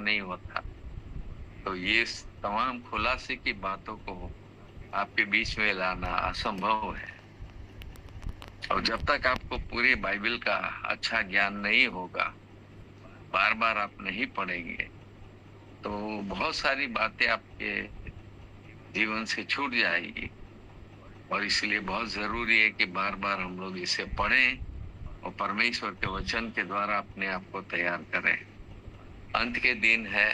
नहीं होता। तो ये तमाम खुलासे की बातों को आपके बीच में लाना असंभव है। और जब तक आपको पूरी बाइबल का अच्छा ज्ञान नहीं होगा, बार बार आप नहीं पढ़ेंगे, तो बहुत सारी बातें आपके जीवन से छूट जाएगी। और इसलिए बहुत जरूरी है कि बार बार हम लोग इसे पढ़ें और परमेश्वर के वचन के द्वारा अपने आप को तैयार करें। अंत के दिन है,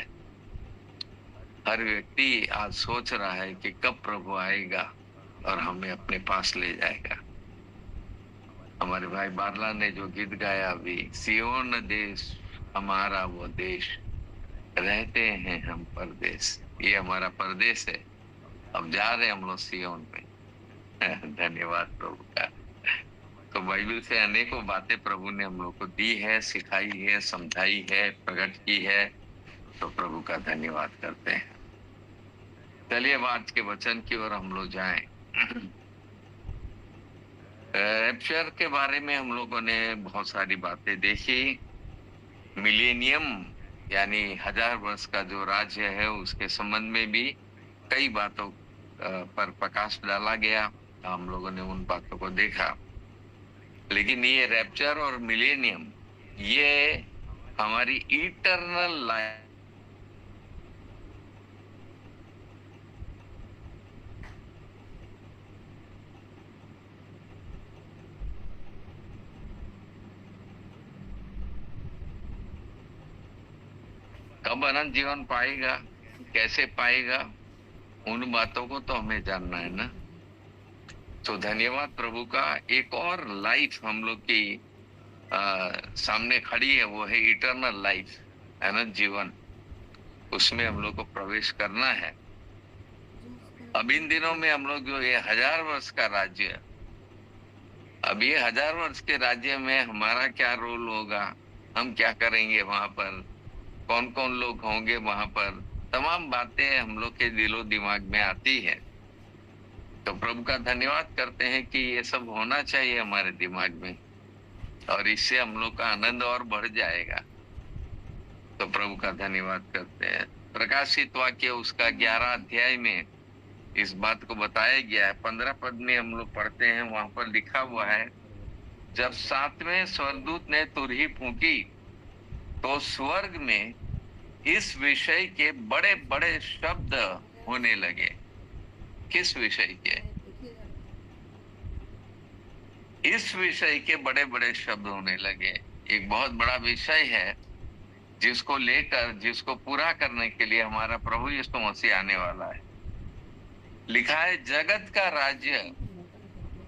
हर व्यक्ति आज सोच रहा है कि कब प्रभु आएगा और हमें अपने पास ले जाएगा। हमारे भाई बारला ने जो गीत गाया अभी, सियोन देश हमारा वो देश, रहते हैं हम परदेश, ये हमारा परदेश है। अब जा रहे हैं हम लोग सियोन में। धन्यवाद प्रभु का। तो बाइबल से अनेकों बातें प्रभु ने हम लोग को दी है, सिखाई है, समझाई है, प्रकट की है। तो प्रभु का धन्यवाद करते हैं। चलिए अब आज के वचन की ओर हम लोग जाएं। रैप्चर के बारे में हम लोगों ने बहुत सारी बातें देखी। मिलेनियम यानी 1000 वर्ष का जो राज्य है, उसके संबंध में भी कई बातों पर प्रकाश डाला गया। हम लोगों ने उन बातों को देखा। लेकिन ये रैप्चर और मिलेनियम, ये हमारी इटर्नल लाइफ कब अनंत जीवन पाएगा, कैसे पाएगा, उन बातों को तो हमें जानना है ना। तो धन्यवाद प्रभु का। एक और लाइफ हम लोग की सामने खड़ी है, वो है इटर्नल लाइफ, अनंत जीवन। उसमें हम लोग को प्रवेश करना है। अब इन दिनों में हम लोग जो ये 1000 वर्ष का राज्य, अब ये 1000 वर्ष के राज्य में हमारा क्या रोल होगा, हम क्या करेंगे वहां पर, कौन कौन लोग होंगे वहां पर, तमाम बातें हम लोग के दिलो दिमाग में आती है। तो प्रभु का धन्यवाद करते हैं कि ये सब होना चाहिए हमारे दिमाग में, और इससे हम लोग का आनंद और बढ़ जाएगा। तो प्रभु का धन्यवाद करते हैं। प्रकाशित वाक्य उसका 11 अध्याय में इस बात को बताया गया है। 15 पद में हम लोग पढ़ते हैं, वहां पर लिखा हुआ है, जब 7वें स्वर्गदूत ने तुरही फूंकी तो स्वर्ग में इस विषय के बड़े बड़े शब्द होने लगे। किस विषय के? इस विषय के बड़े बड़े शब्द होने लगे। एक बहुत बड़ा विषय है जिसको लेकर, जिसको पूरा करने के लिए हमारा प्रभु यीशु मसीह आने वाला है। लिखा है, जगत का राज्य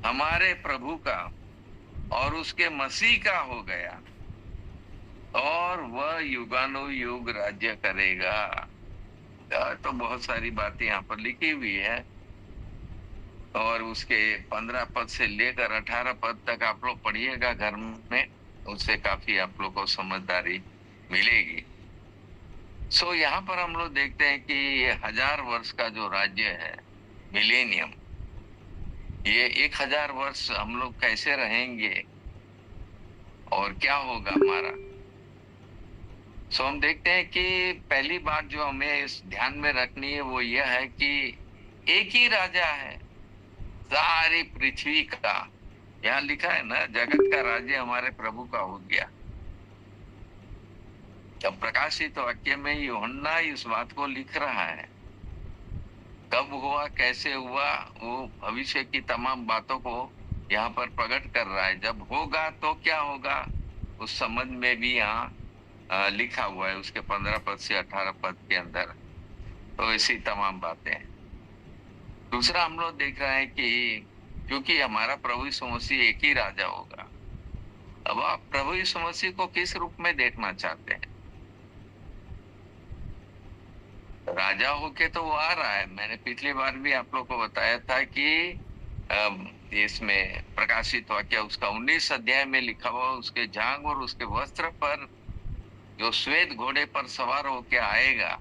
हमारे प्रभु का और उसके मसीह का हो गया, और वह युगानुयुग राज्य करेगा। तो बहुत सारी बातें यहाँ पर लिखी हुई है, और उसके 15 पद से लेकर 18 पद तक आप लोग पढ़िएगा घर में, उससे काफी आप लोग को समझदारी मिलेगी। सो यहाँ पर हम लोग देखते हैं कि ये 1000 वर्ष का जो राज्य है, मिलेनियम, ये 1000 वर्ष हम लोग कैसे रहेंगे और क्या होगा हमारा। सो हम देखते हैं कि पहली बात जो हमें इस ध्यान में रखनी है वो यह है कि एक ही राजा है सारी पृथ्वी का। यहाँ लिखा है ना, जगत का राज्य हमारे प्रभु का हो गया। जब प्रकाशित वाक्य में यूहन्ना इस बात को लिख रहा है, कब हुआ, कैसे हुआ, वो भविष्य की तमाम बातों को यहाँ पर प्रकट कर रहा है। जब होगा तो क्या होगा, उस संबंध में भी यहाँ लिखा हुआ है उसके 15 पद से 18 पद के अंदर। तो ऐसी तमाम बातें हैं। दूसरा हम लोग देख रहे हैं कि क्योंकि हमारा प्रभु यीशु मसीह एक ही राजा होगा। अब आप प्रभु यीशु मसीह को किस रूप में देखना चाहते हैं? राजा होके तो वो आ रहा है। मैंने पिछली बार भी आप लोग को बताया था कि इसमें प्रकाशित वाक्य उसका 19 अध्याय में लिखा हुआ, उसके जांघ और उसके वस्त्र पर जो श्वेत घोड़े पर सवार होके आएगा,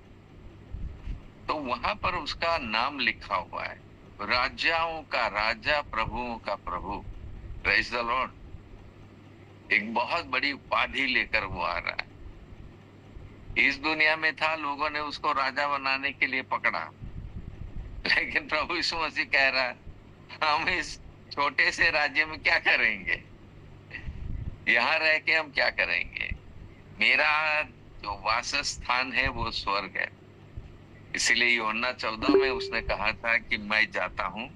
तो वहां पर उसका नाम लिखा हुआ है, राजाओं का राजा, प्रभुओं का प्रभु। Praise the Lord. एक बहुत बड़ी उपाधि लेकर वो आ रहा है। इस दुनिया में था, लोगों ने उसको राजा बनाने के लिए पकड़ा, लेकिन प्रभु यीशु मसीह कह रहा है, हम इस छोटे से राज्य में क्या करेंगे? यहाँ रह के हम क्या करेंगे? मेरा जो वासस्थान है वो स्वर्ग है। इसीलिए यूहन्ना 14 में उसने कहा था कि मैं जाता हूं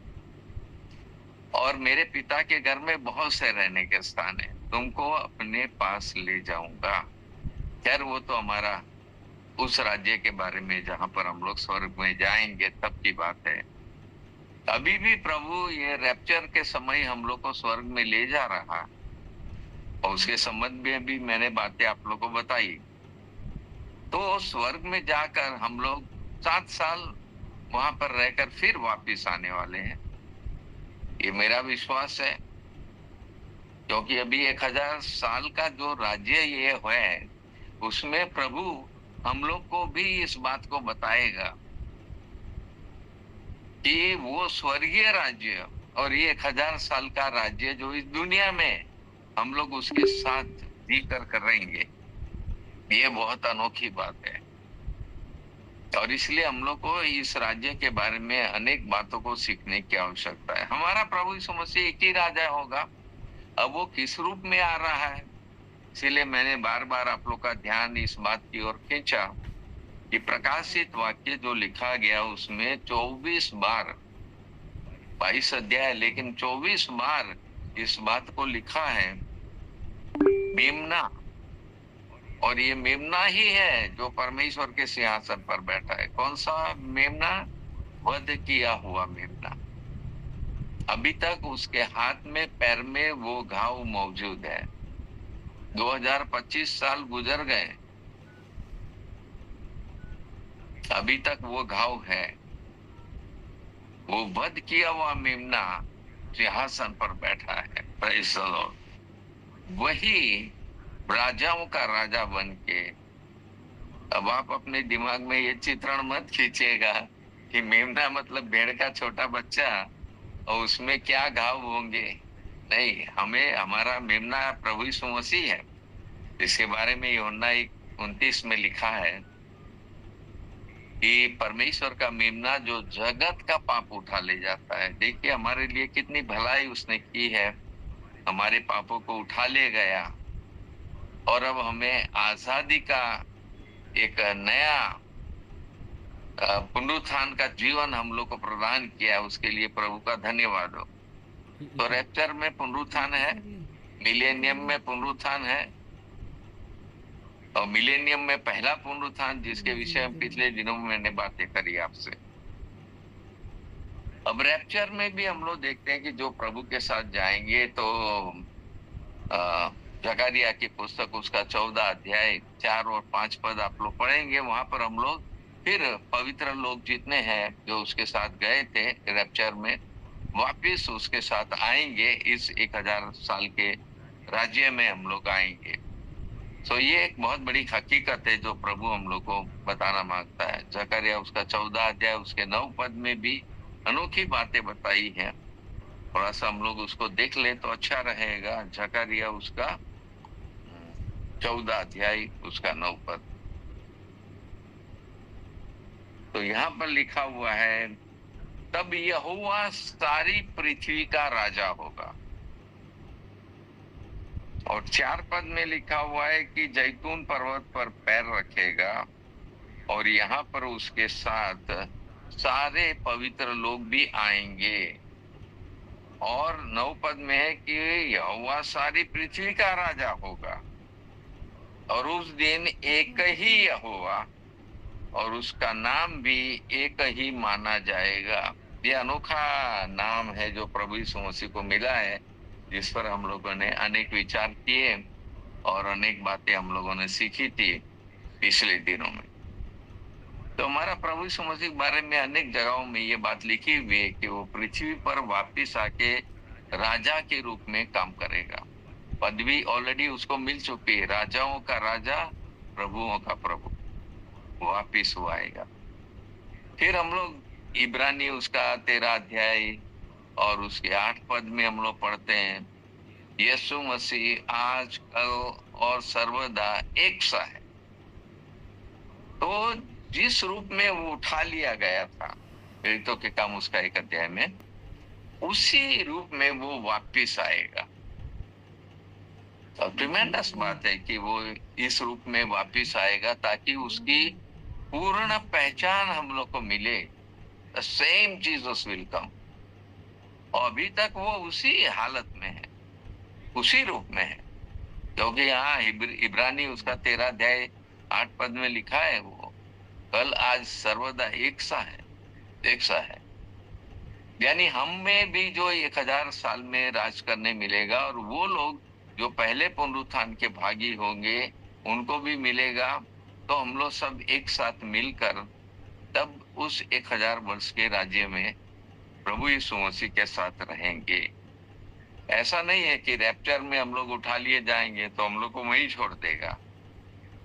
और मेरे पिता के घर में बहुत से रहने के स्थान है, तुमको अपने पास ले जाऊंगा। खैर वो तो हमारा उस राज्य के बारे में जहां पर हम लोग स्वर्ग में जाएंगे तब की बात है। अभी भी प्रभु ये रैप्चर के समय हम लोग को स्वर्ग में ले जा रहा, और उसके संबंध में भी मैंने बातें आप लोगों को बताई। तो स्वर्ग में जाकर हम लोग 7 साल वहां पर रहकर फिर वापिस आने वाले हैं, ये मेरा विश्वास है। क्योंकि अभी 1000 साल का जो राज्य ये है, उसमें प्रभु हम लोग को भी इस बात को बताएगा कि वो स्वर्गीय राज्य और ये 1000 साल का राज्य जो इस दुनिया में हम लोग उसके साथ जीकर करेंगे, ये बहुत अनोखी बात है। और इसलिए हम लोग को इस राज्य के बारे में अनेक बातों को सीखने की आवश्यकता है। हमारा प्रभु यीशु मसीह एक ही राजा होगा, अब वो किस रूप में आ रहा है, इसीलिए मैंने बार बार आप लोग का ध्यान इस बात की ओर खींचा कि प्रकाशित वाक्य जो लिखा गया उसमें 24 बार, 22 अध्याय, लेकिन 24 बार इस बात को लिखा है मेमना, और ये मेमना ही है जो परमेश्वर के सिंहासन पर बैठा है। कौन सा मेमना? वध किया हुआ मेमना। अभी तक उसके हाथ में, पैर में वो घाव मौजूद है। 2025 साल गुजर गए, अभी तक वो घाव है। वो वध किया हुआ मेमना सिंहासन पर बैठा है। Praise the Lord. वही राजाओं का राजा बन के, अब आप अपने दिमाग में ये चित्रण मत खींचेगा कि मेमना मतलब भेड़ का छोटा बच्चा और उसमें क्या घाव होंगे। नहीं, हमें हमारा मेमना प्रभु यीशु मसीह है। इसके बारे में यूहन्ना 1:29 में लिखा है कि परमेश्वर का मेमना जो जगत का पाप उठा ले जाता है। देखिए हमारे लिए कितनी भलाई उसने की है, हमारे पापों को उठा ले गया और अब हमें आजादी का एक नया पुनरुत्थान का जीवन हम लोग को प्रदान किया, उसके लिए प्रभु का धन्यवाद हो। तो रैप्चर में पुनरुत्थान है, मिलेनियम में पुनरुत्थान है, और मिलेनियम में पहला पुनरुत्थान जिसके विषय में पिछले दिनों में मैंने बातें करी आपसे। अब रैप्चर में भी हम लोग देखते हैं कि जो प्रभु के साथ जाएंगे तो जकरिया की पुस्तक उसका 14 अध्याय 4 और 5 पद आप लोग पढ़ेंगे। वहां पर हम लोग फिर पवित्र लोग जितने हैं जो उसके साथ गए थे रैप्चर में, वापिस उसके साथ आएंगे, इस 1000 साल के राज्य में हम लोग आएंगे। तो ये एक बहुत बड़ी हकीकत है जो प्रभु हम लोग को बताना मांगता है। जकरिया उसका 14 अध्याय उसके 9 पद में भी अनोखी बातें बताई है। थोड़ा सा हम लोग उसको देख ले तो अच्छा रहेगा। जकरिया उसका 14 अध्याय उसका 9 पद। तो यहाँ पर लिखा हुआ है, तब यहोवा सारी पृथ्वी का राजा होगा। और 4 पद में लिखा हुआ है कि जैतून पर्वत पर पैर रखेगा और यहाँ पर उसके साथ सारे पवित्र लोग भी आएंगे। और 9 पद में है कि यहोवा सारी पृथ्वी का राजा होगा और उस दिन एक ही यहोवा और उसका नाम भी एक ही माना जाएगा। ये अनोखा नाम है जो प्रभु यीशु मसीह को मिला है, जिस पर हम लोगों ने अनेक विचार किए और अनेक बातें हम लोगों ने सीखी थी पिछले दिनों में। तो हमारा प्रभु यीशु मसीह के बारे में अनेक जगहों में ये बात लिखी हुई है कि वो पृथ्वी पर वापिस आके राजा के रूप में काम करेगा। पदवी ऑलरेडी उसको मिल चुकी है, राजाओं का राजा, प्रभुओं का प्रभु, वापिस वो आएगा। फिर हम लोग इब्रानी उसका 13 अध्याय और उसके 8 पद में हम लोग पढ़ते हैं, यीशु मसीह आज, कल और सर्वदा एक सा है। तो जिस रूप में वो उठा लिया गया था प्रेरितों के काम उसका 1 अध्याय में, उसी रूप में वो वापिस आएगा। ट्रिमेंडस बात है कि वो इस रूप में वापिस आएगा ताकि उसकी पूर्ण पहचान हम लोग को मिले। The same Jesus will come. और अभी तक वो उसी हालत में है, उसी रूप में है, क्योंकि यहाँ इब्रानी उसका 13 अध्याय 8 पद में लिखा है, वो कल आज सर्वदा एक सा है। यानी हम में भी जो 1000 साल में राज करने मिलेगा, और वो लोग जो पहले पुनरुत्थान के भागी होंगे उनको भी मिलेगा। तो हम लोग सब एक साथ मिलकर तब उस 1000 वर्ष के राज्य में प्रभु यीशु मसीह के साथ रहेंगे। ऐसा नहीं है कि रैप्चर में हम लोग उठा लिए जाएंगे तो हम लोग को वहीं छोड़ देगा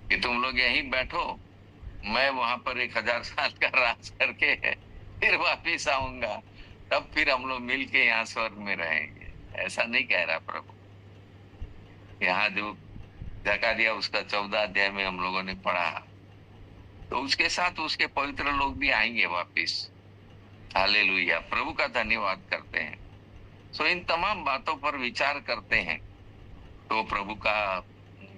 कि तुम लोग यहीं बैठो, मैं वहां पर 1000 साल का राज करके फिर वापिस आऊंगा, तब फिर हम लोग मिल के यहाँ स्वर्ग में रहेंगे। ऐसा नहीं कह रहा प्रभु। यहाँ जो जकरिया उसका 14 अध्याय में हम लोगों ने पढ़ा, तो उसके साथ उसके पवित्र लोग भी आएंगे वापिस। हालेलुया, प्रभु का धन्यवाद करते हैं। सो इन तमाम बातों पर विचार करते हैं तो प्रभु का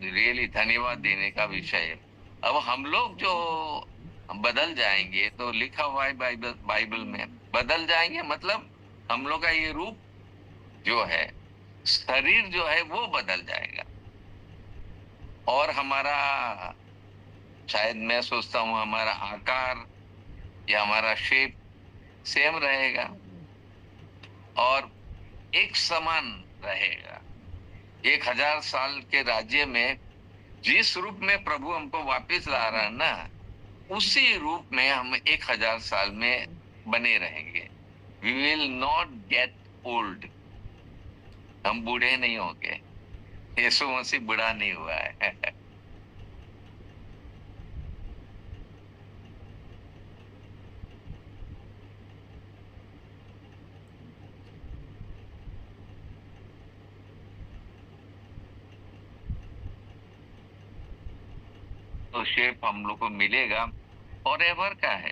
रियली धन्यवाद देने का विषय है। अब हम लोग जो बदल जाएंगे, तो लिखा हुआ है बाइबल में, बदल जाएंगे मतलब हम लोग का ये रूप जो है, शरीर जो है वो बदल जाएगा, और हमारा, शायद मैं सोचता हूं हमारा आकार या हमारा शेप सेम रहेगा और एक समान रहेगा। 1000 साल के राज्य में जिस रूप में प्रभु हमको वापस ला रहा है ना, उसी रूप में हम 1000 साल में बने रहेंगे। We will not get old. हम बूढ़े नहीं होंगे। यीशु मसीह बूढ़ा नहीं हुआ है। तो शेप हम लोग को मिलेगा और एवर का है।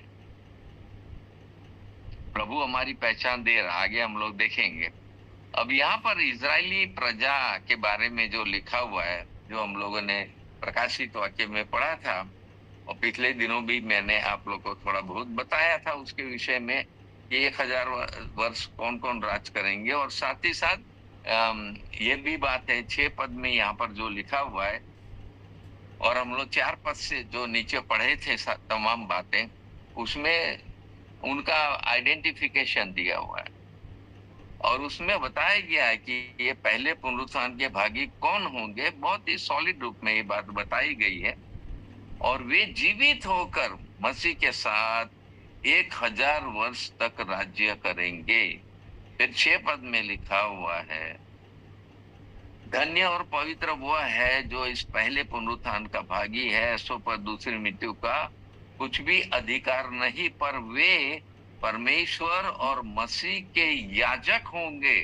प्रभु हमारी पहचान दे रहा, आगे हम लोग देखेंगे। अब यहाँ पर इजरायली प्रजा के बारे में जो लिखा हुआ है, जो हम लोगों ने प्रकाशित वाक्य में पढ़ा था, और पिछले दिनों भी मैंने आप लोग को थोड़ा बहुत बताया था उसके विषय में कि 1000 वर्ष कौन कौन राज करेंगे। और साथ ही साथ ये भी बात है 6 पद में यहाँ पर जो लिखा हुआ है, और हम लोग 4 पद से जो नीचे पढ़े थे तमाम बातें, उसमें उनका आइडेंटिफिकेशन दिया हुआ है, और उसमें बताया गया है कि ये पहले पुनरुत्थान के भागी कौन होंगे। बहुत ही सॉलिड रूप में ये बात बताई गई है, और वे जीवित होकर मसीह के साथ 1000 वर्ष तक राज्य करेंगे। फिर 6 पद में लिखा हुआ है, धन्य और पवित्र वो है जो इस पहले पुनरुत्थान का भागी है, सो पर दूसरी मृत्यु का कुछ भी अधिकार नहीं, पर वे परमेश्वर और मसीह के याजक होंगे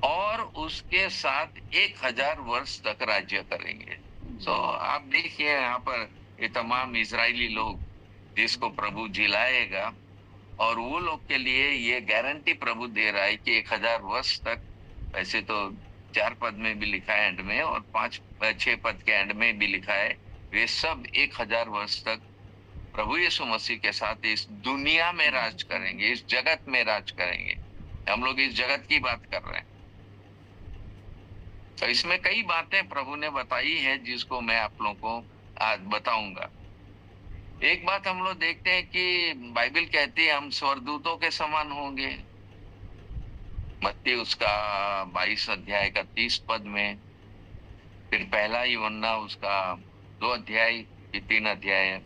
और उसके साथ 1000 वर्ष तक राज्य करेंगे। सो आप देखिए यहाँ पर ये तमाम इजरायली लोग जिसको प्रभु जिलाएगा, और वो लोग के लिए ये गारंटी प्रभु दे रहा है कि 1000 वर्ष तक, वैसे तो 4 पद में भी लिखा है एंड में, और 6 पद के एंड में भी लिखा है, वे सब 1000 वर्ष तक प्रभु यीशु मसीह के साथ इस दुनिया में राज करेंगे, इस जगत में राज करेंगे। हम लोग इस जगत की बात कर रहे हैं। तो इसमें कई बातें प्रभु ने बताई है जिसको मैं आप लोगों को आज बताऊंगा। एक बात हम लोग देखते हैं कि बाइबल कहती है हम स्वर्गदूतों के समान होंगे। मत्ती उसका 22 अध्याय का 30 पद में, फिर पहला यूहन्ना उसका 2 अध्याय 3 अध्याय,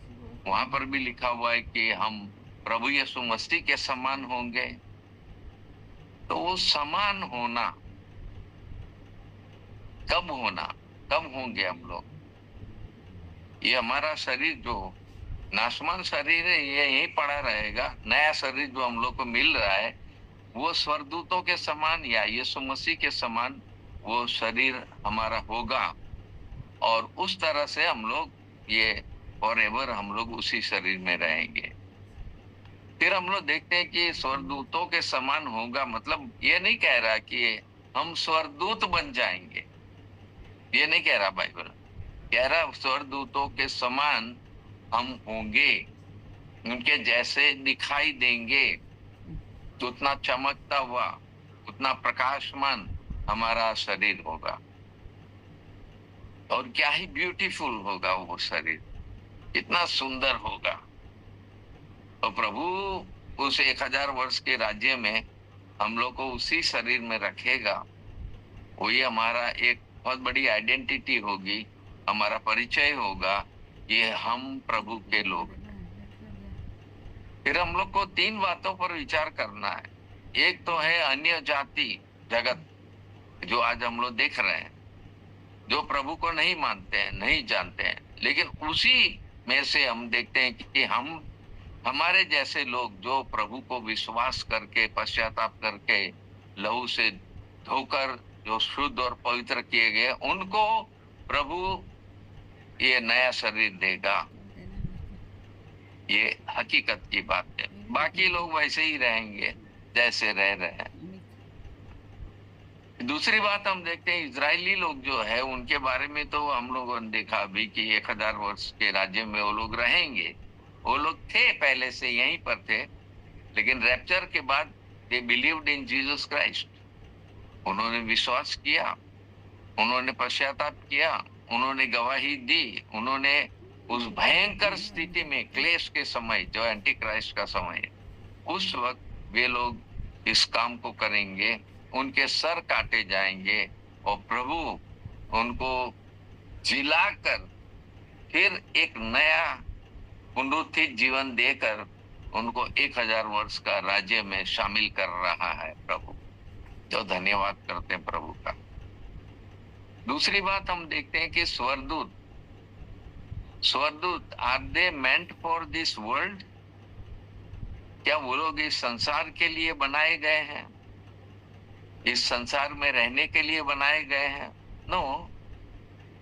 वहां पर भी लिखा हुआ है कि हम प्रभु यीशु मसीह के समान होंगे। तो वो समान होना कब होंगे हम लोग? ये हमारा शरीर जो नाशवान शरीर है, ये यहीं पड़ा रहेगा। नया शरीर जो हम लोग को मिल रहा है, वो स्वर्गदूतों के समान या यीशु मसीह के समान वो शरीर हमारा होगा, और उस तरह से हम लोग ये और एवर हम लोग उसी शरीर में रहेंगे। फिर हम लोग देखते हैं कि स्वर्गदूतों के समान होगा, मतलब ये नहीं कह रहा कि हम स्वर्गदूत बन जाएंगे, ये नहीं कह रहा बाइबल। कह रहा स्वर्गदूतों के समान हम होंगे, उनके जैसे दिखाई देंगे, तो उतना चमकता हुआ, उतना प्रकाशमान हमारा शरीर होगा। और क्या ही ब्यूटीफुल होगा वो शरीर, कितना सुंदर होगा। तो प्रभु उस 1000 वर्ष के राज्य में हम लोग को उसी शरीर में रखेगा। वही हमारा एक बहुत बड़ी आइडेंटिटी होगी, हमारा परिचय होगा, ये हम प्रभु के लोग। फिर हम लोग को 3 बातों पर विचार करना है। एक तो है अन्य जाति जगत, जो आज हम लोग देख रहे हैं, जो प्रभु को नहीं मानते हैं, नहीं जानते हैं, लेकिन उसी में से हम देखते हैं कि हमारे जैसे लोग जो प्रभु को विश्वास करके, पश्चाताप करके, लहू से धोकर जो शुद्ध और पवित्र किए गए, उनको प्रभु ये नया शरीर देगा। ये हकीकत की बात है। बाकी लोग वैसे ही रहेंगे जैसे रह रहे हैं। दूसरी बात हम देखते हैं, इजरायली लोग जो है उनके बारे में तो हम लोगों ने देखा अभी कि 1000 वर्ष के राज्य में वो लोग रहेंगे। वो लोग थे पहले से यहीं पर थे, लेकिन रैप्चर के बाद they believed in Jesus Christ. उन्होंने विश्वास किया, उन्होंने पश्चाताप किया, उन्होंने गवाही दी, उन्होंने उस भयंकर स्थिति में, क्लेश के समय जो एंटी क्राइस्ट का समय है, उस वक्त वे लोग इस काम को करेंगे, उनके सर काटे जाएंगे और प्रभु उनको जिलाकर फिर एक नया पुनरुत्थित जीवन देकर उनको 1000 वर्ष का राज्य में शामिल कर रहा है प्रभु। तो धन्यवाद करते हैं प्रभु का। दूसरी बात हम देखते हैं कि स्वर्गदूत are they meant for this world? क्या वो लोग इस संसार के लिए बनाए गए हैं, इस संसार में रहने के लिए बनाए गए हैं? नो,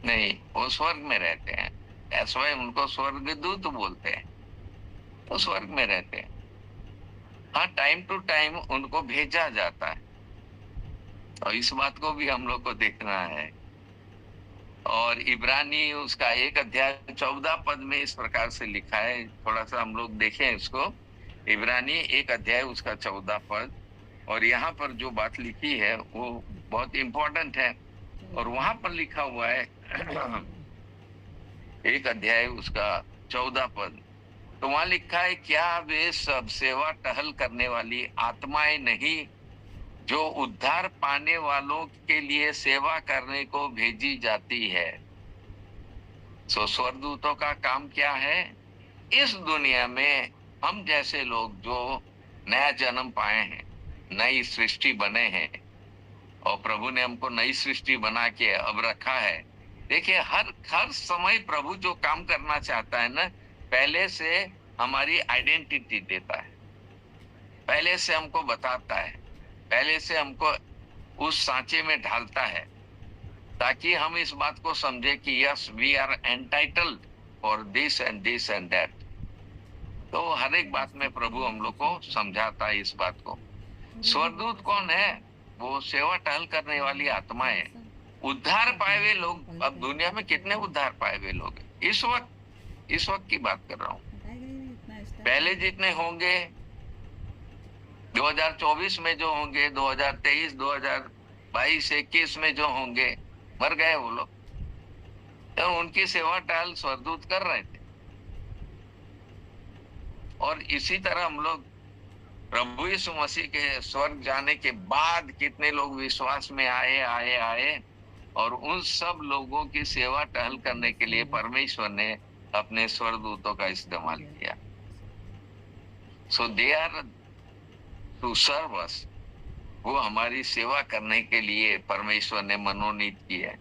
नहीं, वो स्वर्ग में रहते हैं। ऐसा है, उनको स्वर्गदूत बोलते हैं। तो स्वर्ग में रहते हैं। हाँ, टाइम टू टाइम उनको भेजा जाता है, और इस बात को भी हम लोग को देखना है। और इब्रानी उसका 1 अध्याय 14 पद में इस प्रकार से लिखा है, थोड़ा सा हम लोग देखें इसको। इब्रानी 1 अध्याय उसका 14 पद, और यहाँ पर जो बात लिखी है वो बहुत इंपॉर्टेंट है। और वहां पर लिखा हुआ है 1 अध्याय उसका 14 पद, तो वहां लिखा है, क्या वे सब सेवा टहल करने वाली आत्माएं नहीं जो उद्धार पाने वालों के लिए सेवा करने को भेजी जाती है? सो स्वर्गदूतों का काम क्या है? इस दुनिया में हम जैसे लोग जो नया जन्म पाए हैं, नई सृष्टि बने हैं, और प्रभु ने हमको नई सृष्टि बना के अब रखा है। देखिए, हर समय प्रभु जो काम करना चाहता है ना, पहले से हमारी आइडेंटिटी देता है, पहले से हमको बताता है, पहले से हमको उस सांचे में ढालता है, ताकि हम इस बात को समझे कि yes, we are entitled for this and this and that. तो हर एक बात में प्रभु हम लोग को समझाता है इस बात को। स्वर्गदूत कौन है? वो सेवा टहल करने वाली आत्माएं, उद्धार पाए हुए लोग। अब दुनिया में कितने उद्धार पाए हुए लोग हैं इस वक्त की बात कर रहा हूँ। पहले जितने होंगे, 2024 में जो होंगे, 2023, 2022, 21 में जो होंगे, मर गए वो लोग, तो उनकी सेवा टहल स्वर्गदूत कर रहे थे। और इसी तरह हम लोग प्रभु यीशु मसीह के स्वर्ग जाने के बाद कितने लोग विश्वास में आए, और उन सब लोगों की सेवा टहल करने के लिए परमेश्वर ने अपने स्वर्गदूतों का इस्तेमाल किया। सो दे आर टू सर्व अस। वो हमारी सेवा करने के लिए परमेश्वर ने मनोनीत किया है।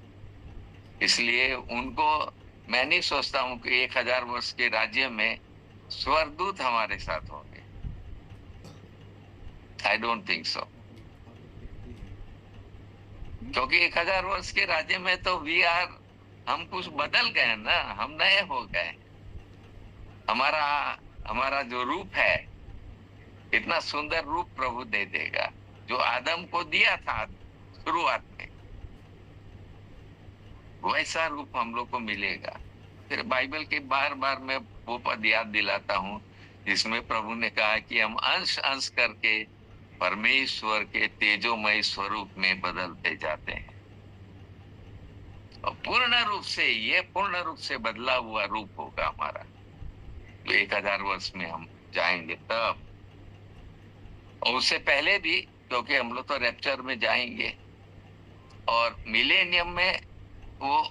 इसलिए उनको मैं नहीं सोचता हूं कि 1000 वर्ष के राज्य में स्वर्गदूत हमारे साथ होंगे। आई डोंट थिंक सो, क्योंकि 1000 वर्ष के राज्य में तो हम कुछ बदल गए ना, हम नए हो गए। हमारा हमारा जो रूप है, इतना सुंदर रूप प्रभु दे देगा जो आदम को दिया था शुरुआत में, वैसा रूप हम लोग को मिलेगा। फिर बाइबल के बार बार मैं वो पद याद दिलाता हूँ जिसमें प्रभु ने कहा कि हम अंश अंश करके परमेश्वर के तेजोमय स्वरूप में बदलते जाते हैं, और पूर्ण रूप से, ये पूर्ण रूप से बदला हुआ रूप होगा हमारा। तो 1000 वर्ष में हम जाएंगे तब, और उससे पहले भी, क्योंकि हम लोग तो रैप्चर में जाएंगे, और मिलेनियम में वो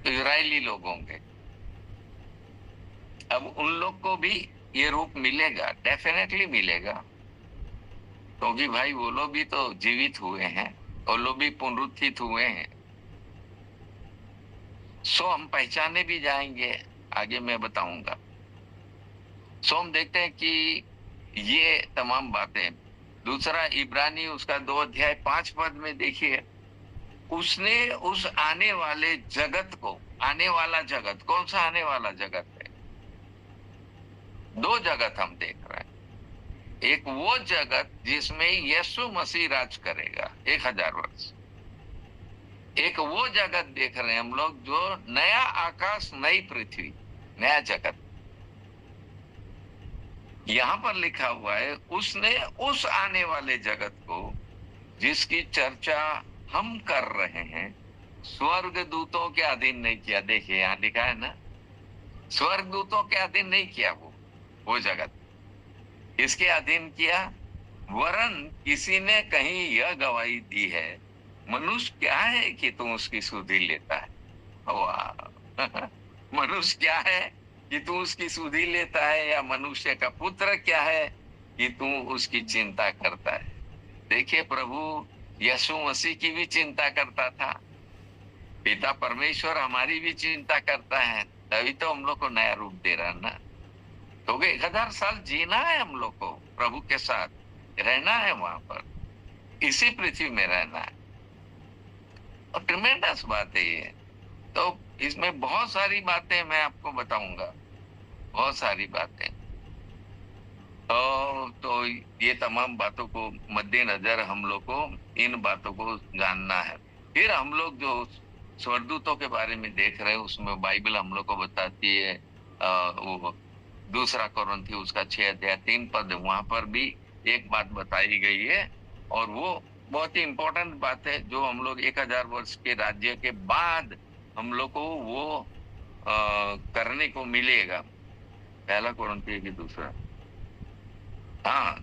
इजरायली लोग होंगे। अब उन लोग को भी ये रूप मिलेगा, डेफिनेटली मिलेगा, क्योंकि भाई वो लोग भी तो जीवित हुए हैं, वो लोग भी पुनरुत्थित हुए हैं। सो हम पहचाने भी जाएंगे, आगे मैं बताऊंगा। सो हम देखते हैं कि ये तमाम बातें। दूसरा इब्रानी उसका 2 अध्याय 5 पद में देखिए, उसने उस आने वाले जगत को, आने वाला जगत, कौन सा आने वाला जगत है? 2 जगत हम देख रहे हैं। एक वो जगत जिसमें यीशु मसीह राज करेगा 1000 वर्ष। एक वो जगत देख रहे हैं हम लोग जो नया आकाश, नई पृथ्वी, नया जगत। यहां पर लिखा हुआ है उसने उस आने वाले जगत को, जिसकी चर्चा हम कर रहे हैं, स्वर्ग दूतों के अधीन नहीं किया। देखिए यहां लिखा है ना, स्वर्ग दूतों के अधीन नहीं किया वो जगत। इसके अधीन किया, वरन किसी ने कहीं यह गवाही दी है, मनुष्य क्या है कि तू उसकी सुधि लेता है। वाह मनुष्य क्या है कि तू उसकी सुधि लेता है, या मनुष्य का पुत्र क्या है कि तू उसकी चिंता करता है। देखिए प्रभु यीशु मसीह की भी चिंता करता था, पिता परमेश्वर हमारी भी चिंता करता है, तभी तो हम लोग को नया रूप दे रहा है ना। तो 1000 साल जीना है हम लोग को, प्रभु के साथ रहना है, वहां पर इसी पृथ्वी में रहना है, और ट्रिमेंडस बात है ये। तो इसमें बहुत सारी बातें मैं आपको बताऊंगा, बहुत सारी बातें। तो ये तमाम बातों को मद्देनजर हम लोग को इन बातों को जानना है। फिर हम लोग जो स्वर्गदूतों के बारे में देख रहे हैं, उसमें बाइबल हम लोग को बताती है, वो 2 कोरिन्थी उसका 6 अध्याय 3 पद, वहां पर भी एक बात बताई गई है, और वो बहुत ही इंपॉर्टेंट बात है, जो हम लोग 1000 वर्ष के राज्य के बाद हम लोग को वो करने को मिलेगा। 1 कोरिन्थी की 2। हाँ,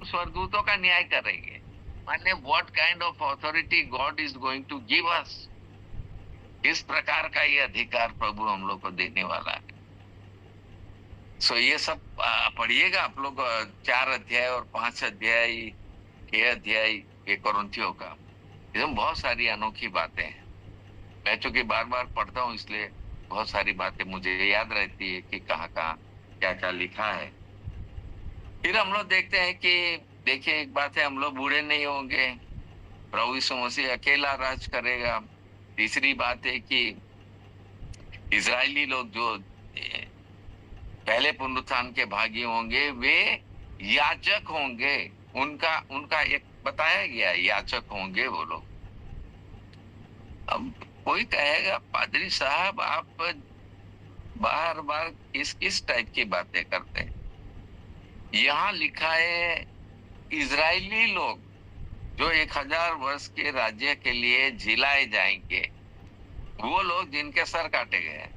स्वर्गदूतों का न्याय करेंगे, माने what kind of authority God is going to give us, किस प्रकार का ये अधिकार प्रभु हम लोग को देने वाला है। सो ये सब पढ़िएगा आप लोग, 4 अध्याय और 5 अध्याय, 6 अध्याय ये कोरिन्थियों का, इसमें बहुत सारी अनोखी बातें हैं। मैं चूंकि बार बार पढ़ता हूँ, इसलिए बहुत सारी बातें मुझे याद रहती है कि कहाँ कहाँ क्या क्या लिखा है। फिर हम लोग देखते हैं कि देखिए एक बात है, हम लोग बूढ़े नहीं होंगे, प्रभु यीशु मसीह अकेला राज करेगा। तीसरी बात है कि इजरायली लोग जो पहले पुनरुत्थान के भागी होंगे, वे याजक होंगे, उनका उनका एक बताया गया, याजक होंगे वो लोग। अब कोई कहेगा पादरी साहब आप बार बार किस टाइप की बातें करते हैं। यहाँ लिखा है इजरायली लोग जो 1000 वर्ष के राज्य के लिए जिलाए जाएंगे, वो लोग जिनके सर काटे गए हैं,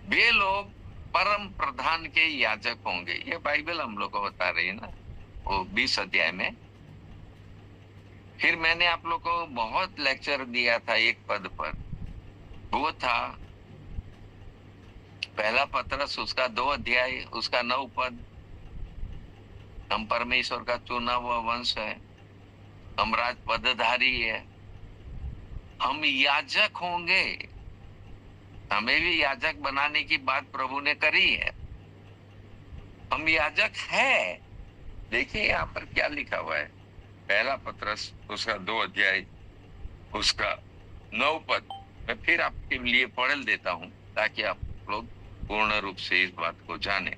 वे लोग परम प्रधान के याजक होंगे। ये बाइबल हम लोग को बता रही है ना, वो 20 अध्याय में। फिर मैंने आप लोग को बहुत लेक्चर दिया था एक पद पर, वो था 1 पत्रस उसका 2 अध्याय उसका 9 पद। हम परमेश्वर का चुना हुआ वंश है, हम राज पदधारी है, हम याजक होंगे, हमें भी याजक बनाने की बात प्रभु ने करी है, हम याजक है। देखिए यहाँ पर क्या लिखा हुआ है, 1 पत्रस उसका 2 अध्याय उसका 9 पद। मैं फिर आपके लिए पढ़ देता हूं ताकि आप लोग पूर्ण रूप से इस बात को जाने।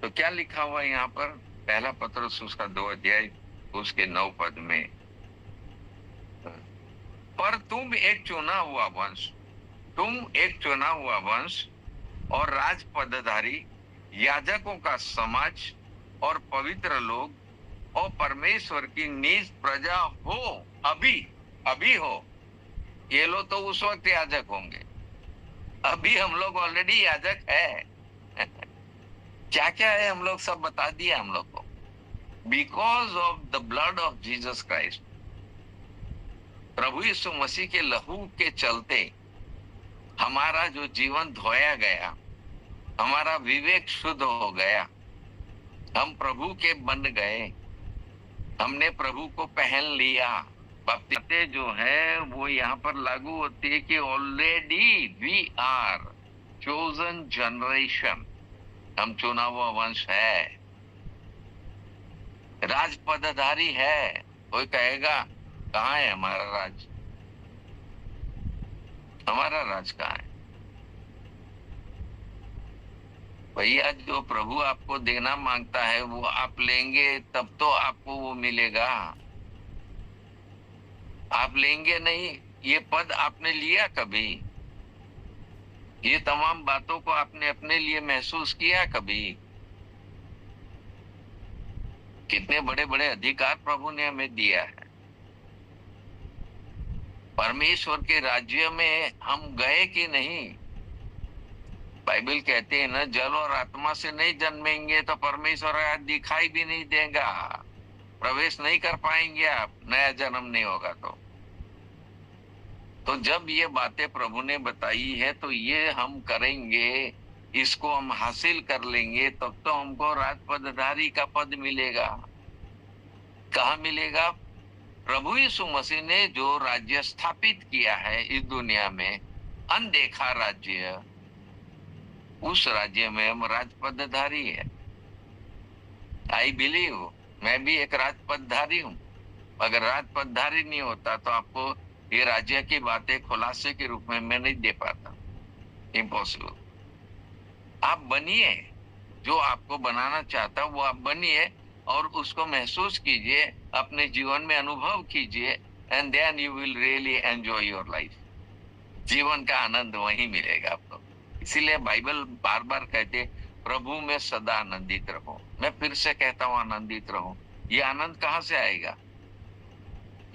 तो क्या लिखा हुआ है यहाँ पर? पहला पत्रस उसका 2 अध्याय उसके 9 पद में, पर तुम एक चुना हुआ वंश, तुम एक चुना हुआ वंश और राज पदधारी, याजकों का समाज और पवित्र लोग और परमेश्वर की निज प्रजा हो। अभी अभी हो। ये लोग तो उस वक्त याजक होंगे, अभी हम लोग ऑलरेडी याजक है। क्या क्या है हम लोग सब बता दिया हम लोग को। Because of the blood of Jesus Christ, प्रभु यीशु मसीह के लहू के चलते हमारा जो जीवन धोया गया, हमारा विवेक शुद्ध हो गया, हम प्रभु के बन गए, हमने प्रभु को पहन लिया। बातें जो है वो यहाँ पर लागू होती है कि already we are chosen generation, हम चुना हुआ वंश है, राज पदधारी है। कोई कहेगा कहाँ है हमारा राज? हमारा राज कहाँ है? भैया, जो प्रभु आपको देना मांगता है वो आप लेंगे तब तो आपको वो मिलेगा। आप लेंगे नहीं, ये पद आपने लिया कभी? ये तमाम बातों को आपने अपने लिए महसूस किया कभी? कितने बड़े बड़े अधिकार प्रभु ने हमें दिया है। परमेश्वर के राज्य में हम गए कि नहीं? बाइबल कहते हैं ना, जल और आत्मा से नहीं जन्मेंगे तो परमेश्वर दिखाई भी नहीं देगा, प्रवेश नहीं कर पाएंगे आप, नया जन्म नहीं होगा तो जब ये बातें प्रभु ने बताई है तो ये हम करेंगे, इसको हम हासिल कर लेंगे, तब तो हमको राज पदधारी का पद मिलेगा। कहाँ मिलेगा? प्रभु यीशु मसीह ने जो राज्य स्थापित किया है इस दुनिया में, अनदेखा राज्य, उस राज्य में हम राज पदधारी है। आई बिलीव, मैं भी एक राज पदधारी हूँ। अगर राज पदधारी नहीं होता तो आपको ये राज्य की बातें खुलासे के रूप में मैं नहीं दे पाता, इम्पॉसिबल। आप बनिए, जो आपको बनाना चाहता वो आप बनिए और उसको महसूस कीजिए, अपने जीवन में अनुभव कीजिए, and then you will really enjoy your life. जीवन का आनंद वहीं मिलेगा आपको। इसीलिए बाइबल बार बार कहते प्रभु में सदा आनंदित रहो। मैं फिर से कहता हूँ आनंदित रहो। ये आनंद कहाँ से आएगा?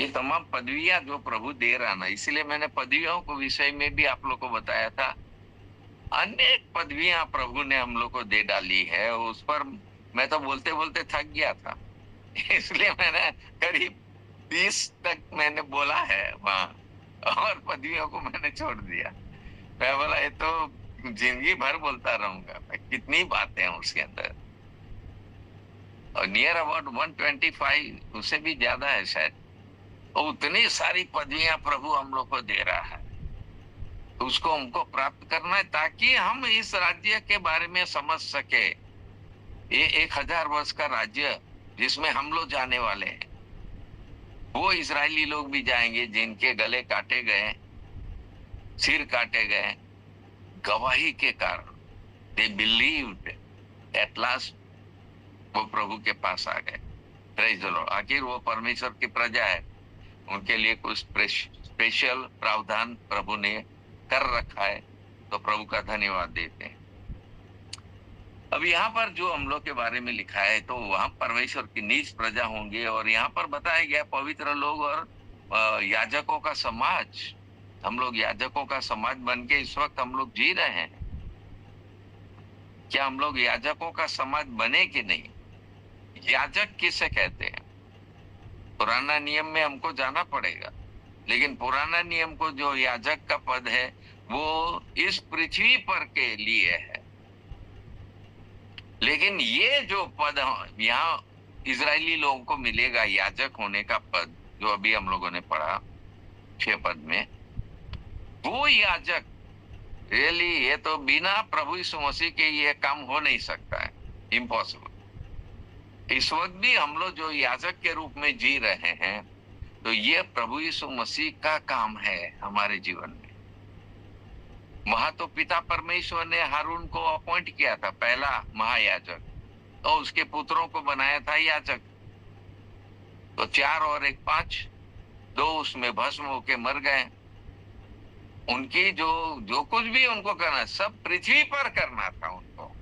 ये तमाम पदवियां जो प्रभु दे रहा ना, इसीलिए मैंने पदवियों को विषय में भी आप लोग को बताया था। अनेक पदवियां प्रभु ने हम लोग को दे डाली है, उस पर मैं तो बोलते बोलते थक गया था, इसलिए मैंने करीब 30 तक मैंने बोला है वहां, और पदवियों को मैंने छोड़ दिया। मैं बोला ये तो जिंदगी भर बोलता रहूंगा, कितनी बातें हैं उसके अंदर, और नियर अबाउट 125 उससे भी ज्यादा है शायद। और उतनी सारी पदवियां प्रभु हम लोग को दे रहा है, उसको हमको प्राप्त करना है ताकि हम इस राज्य के बारे में समझ सके। ये 1000 वर्ष का राज्य जिसमें हम लोग जाने वाले हैं, वो इजरायली लोग भी जाएंगे जिनके गले काटे गए, सिर काटे गए गवाही के कारण। दे बिलीव्ड, एट लास्ट वो प्रभु के पास आ गए। Praise the Lord. आखिर वो परमेश्वर की प्रजा है, उनके लिए कुछ स्पेशल प्रावधान प्रभु ने कर रखा है, तो प्रभु का धन्यवाद देते हैं। अब यहाँ पर जो हम लोग के बारे में लिखा है, तो वहां परमेश्वर की निज प्रजा होंगे, और यहाँ पर बताया गया पवित्र लोग और याजकों का समाज। हम लोग याजकों का समाज बन के इस वक्त हम लोग जी रहे हैं। क्या हम लोग याजकों का समाज बने कि नहीं? याजक किसे कहते हैं? पुराना नियम में हमको जाना पड़ेगा, लेकिन पुराना नियम को जो याजक का पद है वो इस पृथ्वी पर के लिए है, लेकिन ये जो पद यहाँ इजरायली लोगों को मिलेगा, याजक होने का पद, जो अभी हम लोगों ने पढ़ा 6 पद में, वो याजक रियली, ये तो बिना प्रभु यीशु मसीह के ये काम हो नहीं सकता है, इम्पॉसिबल। इस वक्त भी हम लोग जो याजक के रूप में जी रहे हैं, तो ये प्रभु यीशु मसीह का काम है हमारे जीवन में। वहां तो पिता परमेश्वर ने हारून को अपॉइंट किया था, पहला महायाजक, तो उसके पुत्रों को बनाया था याजक। तो 4 और 1 5, 2 उसमें भस्म होके मर गए। उनकी जो जो कुछ भी उनको करना, सब पृथ्वी पर करना था उनको।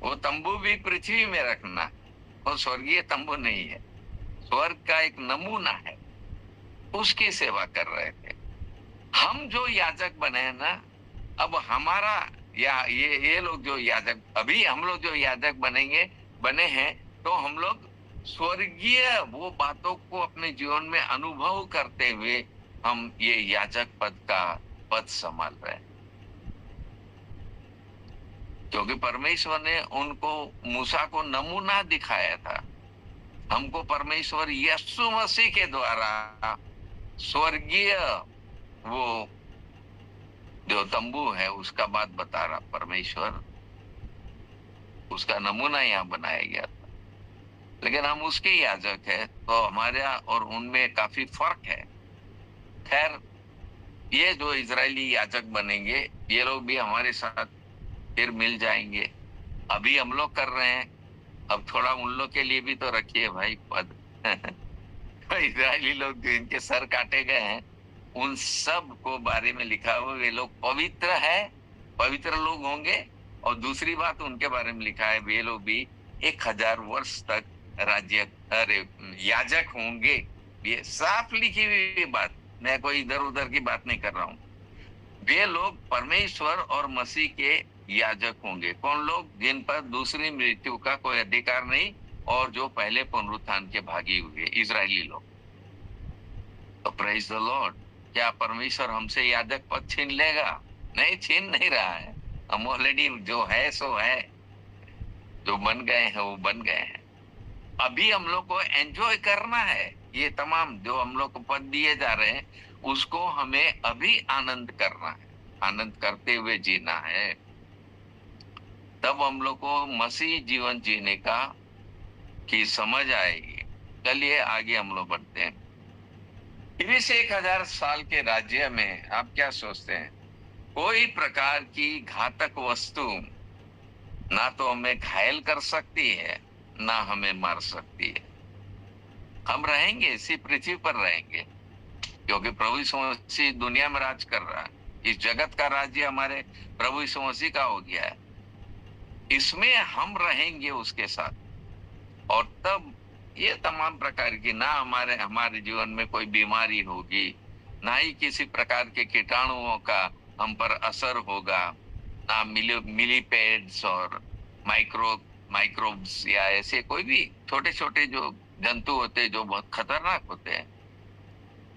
वो तंबू भी पृथ्वी में रखना, वो स्वर्गीय तंबू नहीं है, स्वर्ग का एक नमूना है, उसकी सेवा कर रहे थे। हम जो याजक बने हैं ना, अब हमारा, या ये लोग जो याजक, अभी हम लोग जो याजक बने हैं, तो हम लोग स्वर्गीय वो बातों को अपने जीवन में अनुभव करते हुए हम ये याजक पद संभाल रहे हैं। क्योंकि परमेश्वर ने उनको, मूसा को नमूना दिखाया था। हमको परमेश्वर यीशु मसीह के द्वारा स्वर्गीय वो जो तंबू है उसका बात बता रहा परमेश्वर, उसका नमूना यहाँ बनाया गया था। लेकिन हम उसके याजक है, तो हमारे और उनमें काफी फर्क है। खैर, ये जो इजरायली याजक बनेंगे, ये लोग भी हमारे साथ फिर मिल जाएंगे। अभी हम लोग कर रहे हैं, अब थोड़ा उन लोग के लिए भी तो रखिए भाई पद। इजरायली लोग जो इनके सर काटे गए हैं, उन सब को बारे में लिखा हुआ, वे लोग पवित्र है, पवित्र लोग होंगे। और दूसरी बात उनके बारे में लिखा है, वे लोग भी 1000 वर्ष तक याजक होंगे। ये साफ लिखी हुई बात, मैं कोई इधर उधर की बात नहीं कर रहा हूं। वे लोग परमेश्वर और मसीह के याजक होंगे। कौन लोग? जिन पर दूसरी मृत्यु का कोई अधिकार नहीं, और जो पहले पुनरुत्थान के भागी हुए इजरायली लोग। तो प्रेज द लॉर्ड। क्या परमेश्वर हमसे याजक पद छीन लेगा? नहीं, छीन नहीं रहा है। हम ऑलरेडी जो है सो है, जो बन गए हैं वो बन गए हैं। अभी हम लोग को एंजॉय करना है। ये तमाम जो हम लोग को पद दिए जा रहे हैं, उसको हमें अभी आनंद करना है, आनंद करते हुए जीना है। तब हम लोग को मसीह जीवन जीने की समझ आएगी। चलिए आगे हम लोग बढ़ते हैं। इस 1000 साल के राज्य में आप क्या सोचते हैं? कोई प्रकार की घातक वस्तु ना तो हमें घायल कर सकती है, ना हमें मार सकती है। हम रहेंगे, इसी पृथ्वी पर रहेंगे, क्योंकि प्रभु यीशु मसीह दुनिया में राज कर रहा है। इस जगत का राज्य हमारे प्रभु यीशु मसीह का हो गया है। इसमें हम रहेंगे उसके साथ। और तब ये तमाम प्रकार की, ना हमारे जीवन में कोई बीमारी होगी, ना ही किसी प्रकार के कीटाणुओं का हम पर असर होगा, ना मिलीपेड्स और माइक्रोब्स या ऐसे कोई भी छोटे छोटे जो जंतु होते हैं जो बहुत खतरनाक होते हैं,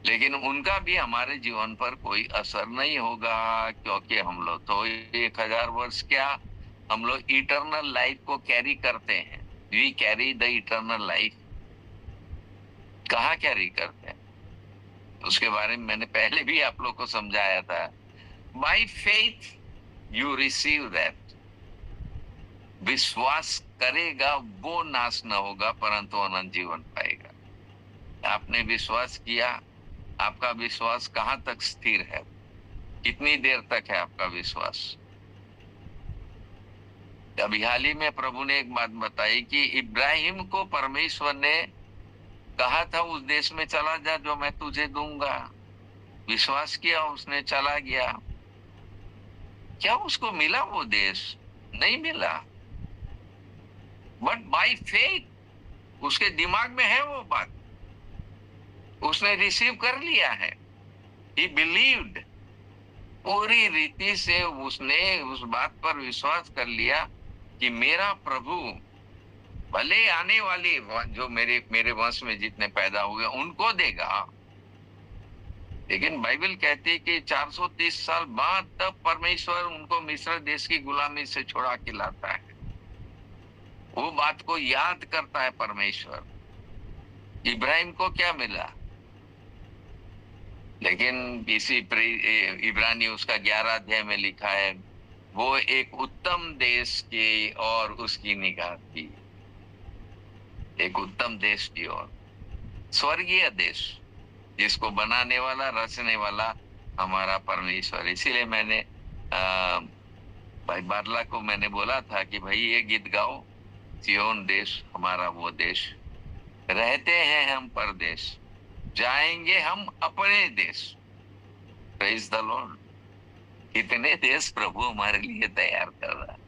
लेकिन उनका भी हमारे जीवन पर कोई असर नहीं होगा। क्योंकि हम लोग तो 1000 वर्ष क्या, हम लोग इटर्नल लाइफ को कैरी करते हैं। We carry the eternal life. कहाँ कैरी करते हैं उसके बारे में मैंने पहले भी आप लोग को समझाया था। By faith you receive that. विश्वास करेगा वो नाश न होगा, परंतु अनंत जीवन पाएगा। आपने विश्वास किया, आपका विश्वास कहाँ तक स्थिर है? कितनी देर तक है आपका विश्वास? अभी हाल ही में प्रभु ने एक बात बताई कि इब्राहिम को परमेश्वर ने कहा था उस देश में चला जा जो मैं तुझे दूंगा। विश्वास किया, उसने चला गया। क्या उसको मिला वो देश? नहीं मिला। बट बाय फेथ उसके दिमाग में है वो बात, उसने रिसीव कर लिया है। ही बिलीव्ड। पूरी रीति से उसने उस बात पर विश्वास कर लिया कि मेरा प्रभु भले आने वाले जो मेरे वंश में जितने पैदा हुए उनको देगा, लेकिन बाइबल कहती है कि 430 साल बाद तब परमेश्वर उनको मिस्र देश की गुलामी से छुड़ा के लाता है। वो बात को याद करता है परमेश्वर। इब्राहिम को क्या मिला? लेकिन इसी इब्रानी उसका 11 अध्याय में लिखा है, वो एक उत्तम देश की और उसकी निगाह थी। एक उत्तम देश की और स्वर्गीय देश, जिसको बनाने वाला, रचने वाला हमारा परमेश्वर। इसीलिए मैंने भाई बारला को मैंने बोला था कि भाई ये गीत गाओ, सियोन देश हमारा वो देश, रहते हैं हम परदेश, जाएंगे हम अपने देश। Praise the Lord. कितने देश प्रभु हमारे लिए तैयार कर रहा है।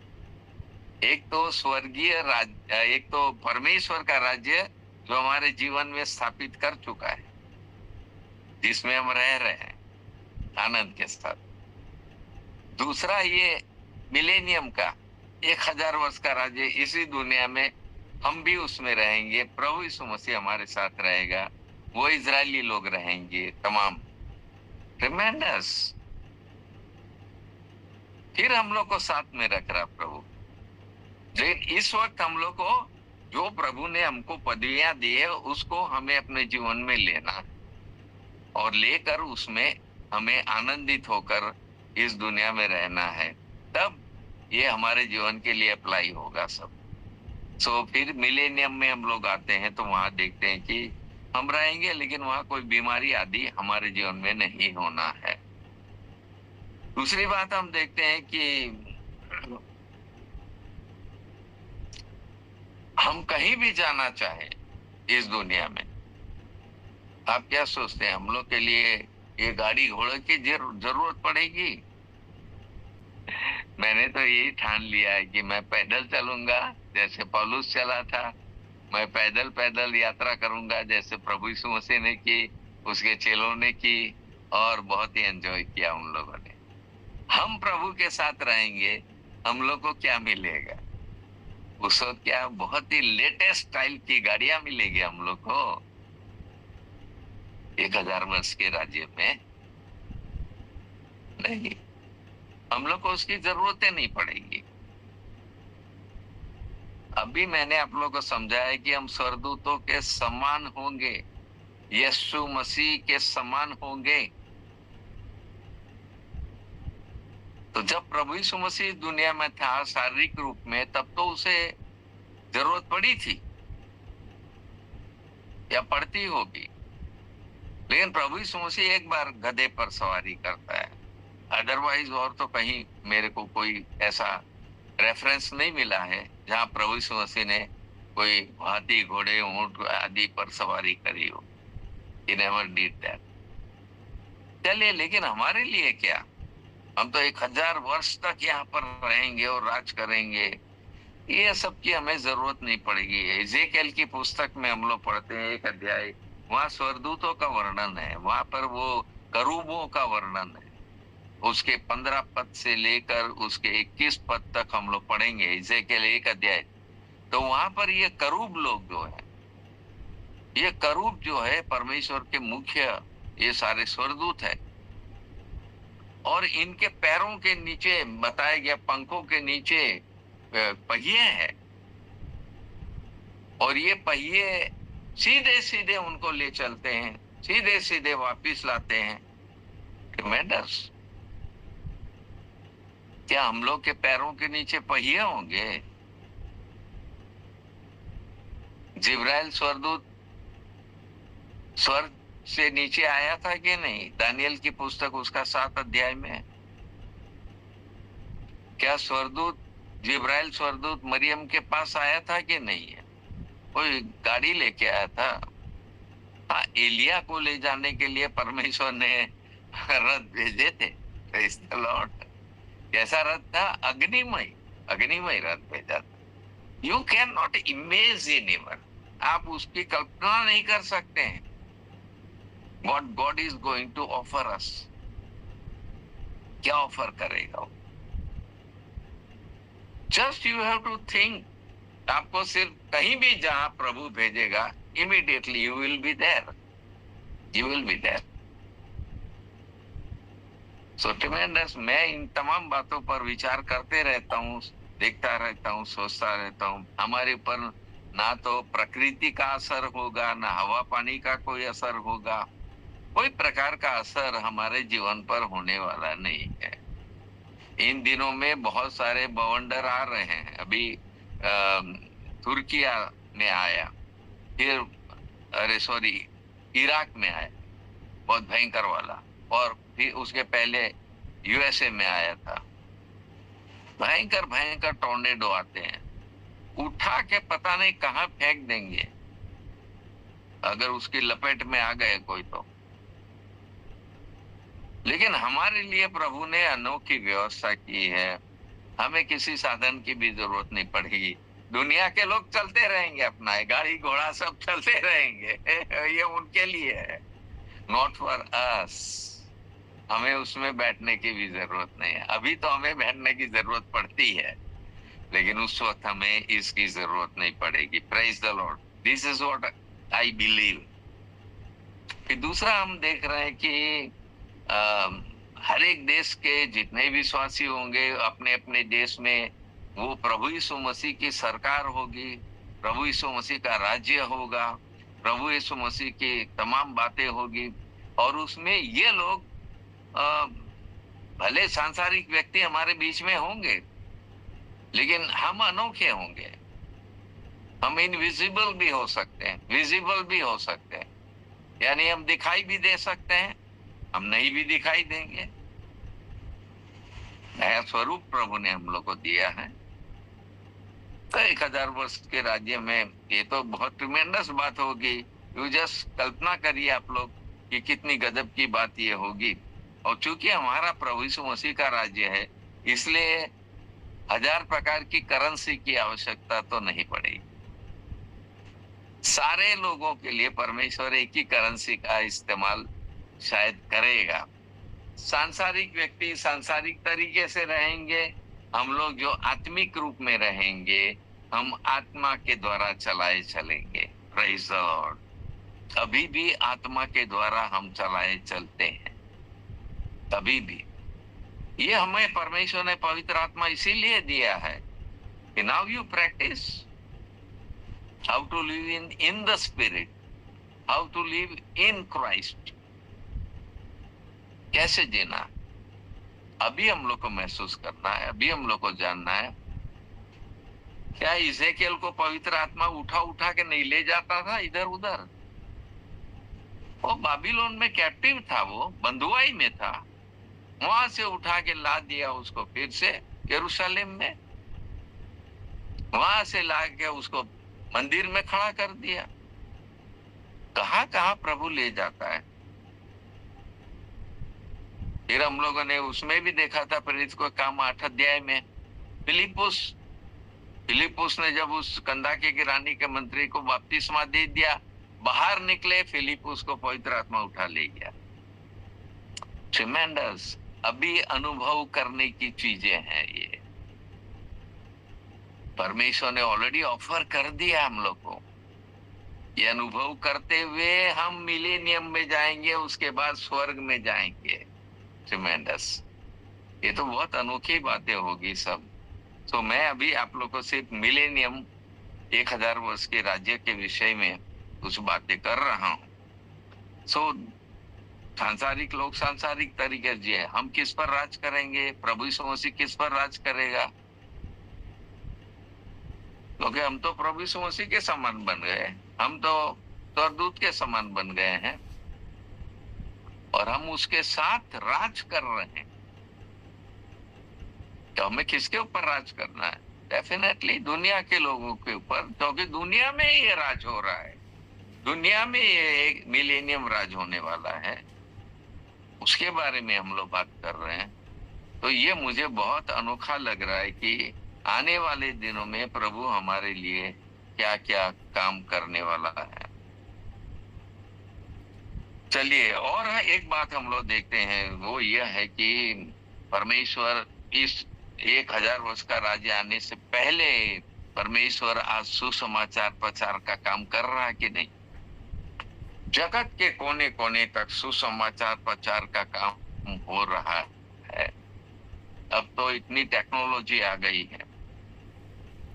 एक तो स्वर्गीय राज्य, एक तो परमेश्वर का राज्य जो हमारे जीवन में स्थापित कर चुका है, जिसमें हम रह रहे हैं आनंद के साथ। दूसरा ये मिलेनियम का 1000 वर्ष का राज्य, इसी दुनिया में हम भी उसमें रहेंगे, प्रभु यीशु मसीह हमारे साथ रहेगा, वो इजरायली लोग रहेंगे तमाम। ट्रिमेंडस। फिर हम लोग को साथ में रख रहा प्रभु। लेकिन इस वक्त हम लोग को जो प्रभु ने हमको पदवियां दी है उसको हमें अपने जीवन में लेना और लेकर उसमें हमें आनंदित होकर इस दुनिया में रहना है, तब ये हमारे जीवन के लिए अप्लाई होगा सब। सो फिर मिलेनियम में हम लोग आते हैं तो वहां देखते हैं कि हम रहेंगे, लेकिन वहां कोई बीमारी आदि हमारे जीवन में नहीं होना है। दूसरी बात हम देखते हैं कि हम कहीं भी जाना चाहे इस दुनिया में, आप क्या सोचते हैं हम लोग के लिए ये गाड़ी घोड़े की जरूरत पड़ेगी? मैंने तो यही ठान लिया है कि मैं पैदल चलूंगा जैसे पौलुस चला था, मैं पैदल पैदल यात्रा करूंगा जैसे प्रभु यीशु मसीह ने की, उसके चेलों ने की, और बहुत ही एंजॉय किया उन लोगों ने। हम प्रभु के साथ रहेंगे, हम लोग को क्या मिलेगा? उस वक्त क्या बहुत ही लेटेस्ट स्टाइल की गाड़ियां मिलेगी हम लोग को 1000 वर्ष के राज्य में? नहीं, हम लोग को उसकी जरूरतें नहीं पड़ेगी। अभी मैंने आप लोगों को समझाया कि हम स्वर्गदूतों के समान होंगे, यीशु मसीह के समान होंगे। तो जब प्रभु यीशु मसीह दुनिया में था शारीरिक रूप में, तब तो उसे जरूरत पड़ी थी या पड़ती होगी, लेकिन प्रभु यीशु मसीह एक बार गधे पर सवारी करता है, अदरवाइज और तो कहीं मेरे को कोई ऐसा रेफरेंस नहीं मिला है जहां प्रभु यीशु मसीह ने कोई हाथी घोड़े ऊंट आदि पर सवारी करी हो। He never did that। चलिए, लेकिन हमारे लिए क्या? हम तो 1000 वर्ष तक यहाँ पर रहेंगे और राज करेंगे, ये सब की हमें जरूरत नहीं पड़ेगी। एजेकिएल की पुस्तक में हम लोग पढ़ते हैं 1 अध्याय, वहां स्वर्गदूतों का वर्णन है, वहां पर वो करूबों का वर्णन है। उसके 15 पद से लेकर उसके 21 पद तक हम लोग पढ़ेंगे एजेकिएल 1 अध्याय। तो वहां पर ये करूब लोग जो है, ये करूब जो है परमेश्वर के मुख्य ये सारे स्वर्गदूत है, और इनके पैरों के नीचे बताया गया पंखों के नीचे पहिए हैं, और ये पहिए सीधे सीधे उनको ले चलते हैं, सीधे सीधे वापिस लाते हैं। ट्रिमेंडस। क्या हम लोग के पैरों के नीचे पहिए होंगे? जिब्राइल स्वर्गदूत स्वर्ग से नीचे आया था कि नहीं? दानियल की पुस्तक उसका 7 अध्याय में क्या स्वर्गदूत जिब्राइल स्वर्गदूत मरियम के पास आया था कि नहीं है? कोई गाड़ी लेके आया था। हाँ, एलिया को ले जाने के लिए परमेश्वर ने रथ भेजे थे। Praise the Lord. कैसा रथ था? अग्निमय रथ भेजा था। You can not imagine even, आप उसकी कल्पना नहीं कर सकते हैं what God is going to offer us। क्या ऑफर करेगा वो? Just you have to think। आपको सिर्फ कहीं भी जहां प्रभु भेजेगा, immediately you will be there। You will be there। So tremendous। मैं इन तमाम बातों पर विचार करते रहता हूँ, देखता रहता हूँ, सोचता रहता हूँ। हमारे ऊपर ना तो प्रकृति का असर होगा, ना हवा पानी का कोई असर होगा, कोई प्रकार का असर हमारे जीवन पर होने वाला नहीं है। इन दिनों में बहुत सारे बवंडर आ रहे हैं। अभी तुर्किया में आया, फिर इराक में आया, बहुत भयंकर वाला, और फिर उसके पहले यूएसए में आया था। भयंकर भयंकर टॉर्नेडो आते हैं, उठा के पता नहीं कहां फेंक देंगे अगर उसकी लपेट में आ गए कोई तो। लेकिन हमारे लिए प्रभु ने अनोखी व्यवस्था की है, हमें किसी साधन की भी जरूरत नहीं पड़ेगी। दुनिया के लोग चलते रहेंगे अपना, गाड़ी घोड़ा सब चलते रहेंगे ये उनके लिए है, नॉट फॉर अस। हमें उसमें बैठने की भी जरूरत नहीं है। अभी तो हमें बैठने की जरूरत पड़ती है, लेकिन उस वक्त हमें इसकी जरूरत नहीं पड़ेगी। Praise the Lord, this is what I believe. फिर दूसरा हम देख रहे हैं कि हर एक देश के जितने विश्वासी होंगे अपने अपने देश में, वो प्रभु यीशु मसीह की सरकार होगी, प्रभु यीशु मसीह का राज्य होगा, प्रभु यीशु मसीह की तमाम बातें होगी। और उसमें ये लोग भले सांसारिक व्यक्ति हमारे बीच में होंगे, लेकिन हम अनोखे होंगे। हम इनविजिबल भी हो सकते हैं, विजिबल भी हो सकते हैं, यानी हम दिखाई भी दे सकते हैं, हम नहीं भी दिखाई देंगे। नया स्वरूप प्रभु ने हम लोग को दिया है। तो 1000 वर्ष के राज्य में ये तो बहुत ट्रिमेंडस बात होगी। यू जस्ट कल्पना करिए आप लोग कि कितनी गजब की बात ये होगी। और चूंकि हमारा प्रभु यीशु मसीह का राज्य है, इसलिए 1000 प्रकार की करेंसी की आवश्यकता तो नहीं पड़ेगी। सारे लोगों के लिए परमेश्वर एक ही करेंसी का इस्तेमाल शायद करेगा। सांसारिक व्यक्ति सांसारिक तरीके से रहेंगे, हम लोग जो आत्मिक रूप में रहेंगे, हम आत्मा के द्वारा चलाए चलेंगे। Praise the Lord. अभी भी आत्मा के द्वारा हम चलाए चलते हैं, तभी भी। ये हमें परमेश्वर ने पवित्र आत्मा इसीलिए दिया है कि now you practice how to live in the spirit, how to live in Christ. कैसे जीना, अभी हम लोग को महसूस करना है, अभी हम लोग को जानना है। क्या इज़ेकियल को पवित्र आत्मा उठा उठा के नहीं ले जाता था इधर उधर? वो बाबिलोन में कैप्टिव था, वो बंधुआई में था, वहां से उठा के ला दिया उसको फिर से यरूशलेम में, वहां से ला के उसको मंदिर में खड़ा कर दिया। कहां कहां प्रभु ले जाता है। फिर हम लोगों ने उसमें भी देखा था प्रेरित को काम 8 अध्याय में, फिलिपुस ने जब उस कंदाके की रानी के मंत्री को बपतिस्मा दे दिया, बाहर निकले, फिलिपुस को पवित्र आत्मा उठा ले गया। ट्रिमेंडस, अभी अनुभव करने की चीजें हैं ये। परमेश्वर ने ऑलरेडी ऑफर कर दिया हम लोग को। ये अनुभव करते हुए हम मिलेनियम में जाएंगे, उसके बाद स्वर्ग में जाएंगे। ट्रिमेंडस, ये तो बहुत अनोखी बातें होगी सब। तो मैं अभी आप लोगों को सिर्फ मिलेनियम 1000 वर्ष के राज्य के विषय में कुछ बातें कर रहा हूं। सांसारिक लोग सांसारिक तरीके से, हम किस पर राज करेंगे? प्रभु यीशु मसीह किस पर राज करेगा? क्योंकि हम तो प्रभु यीशु मसीह के समान बन गए, हम तो स्वर्गदूत के समान बन गए हैं और हम उसके साथ राज कर रहे हैं। तो हमें किसके ऊपर राज करना है? डेफिनेटली दुनिया के लोगों के ऊपर, क्योंकि दुनिया में ये राज हो रहा है, दुनिया में ये एक मिलेनियम राज होने वाला है, उसके बारे में हम लोग बात कर रहे हैं। तो ये मुझे बहुत अनोखा लग रहा है कि आने वाले दिनों में प्रभु हमारे लिए क्या क्या काम करने वाला है। चलिए, और एक बात हम लोग देखते हैं, वो यह है कि परमेश्वर इस 1000 वर्ष का राज्य आने से पहले परमेश्वर आज सुसमाचार प्रचार का काम कर रहा है कि नहीं? जगत के कोने कोने तक सुसमाचार प्रचार का काम हो रहा है। अब तो इतनी टेक्नोलॉजी आ गई है,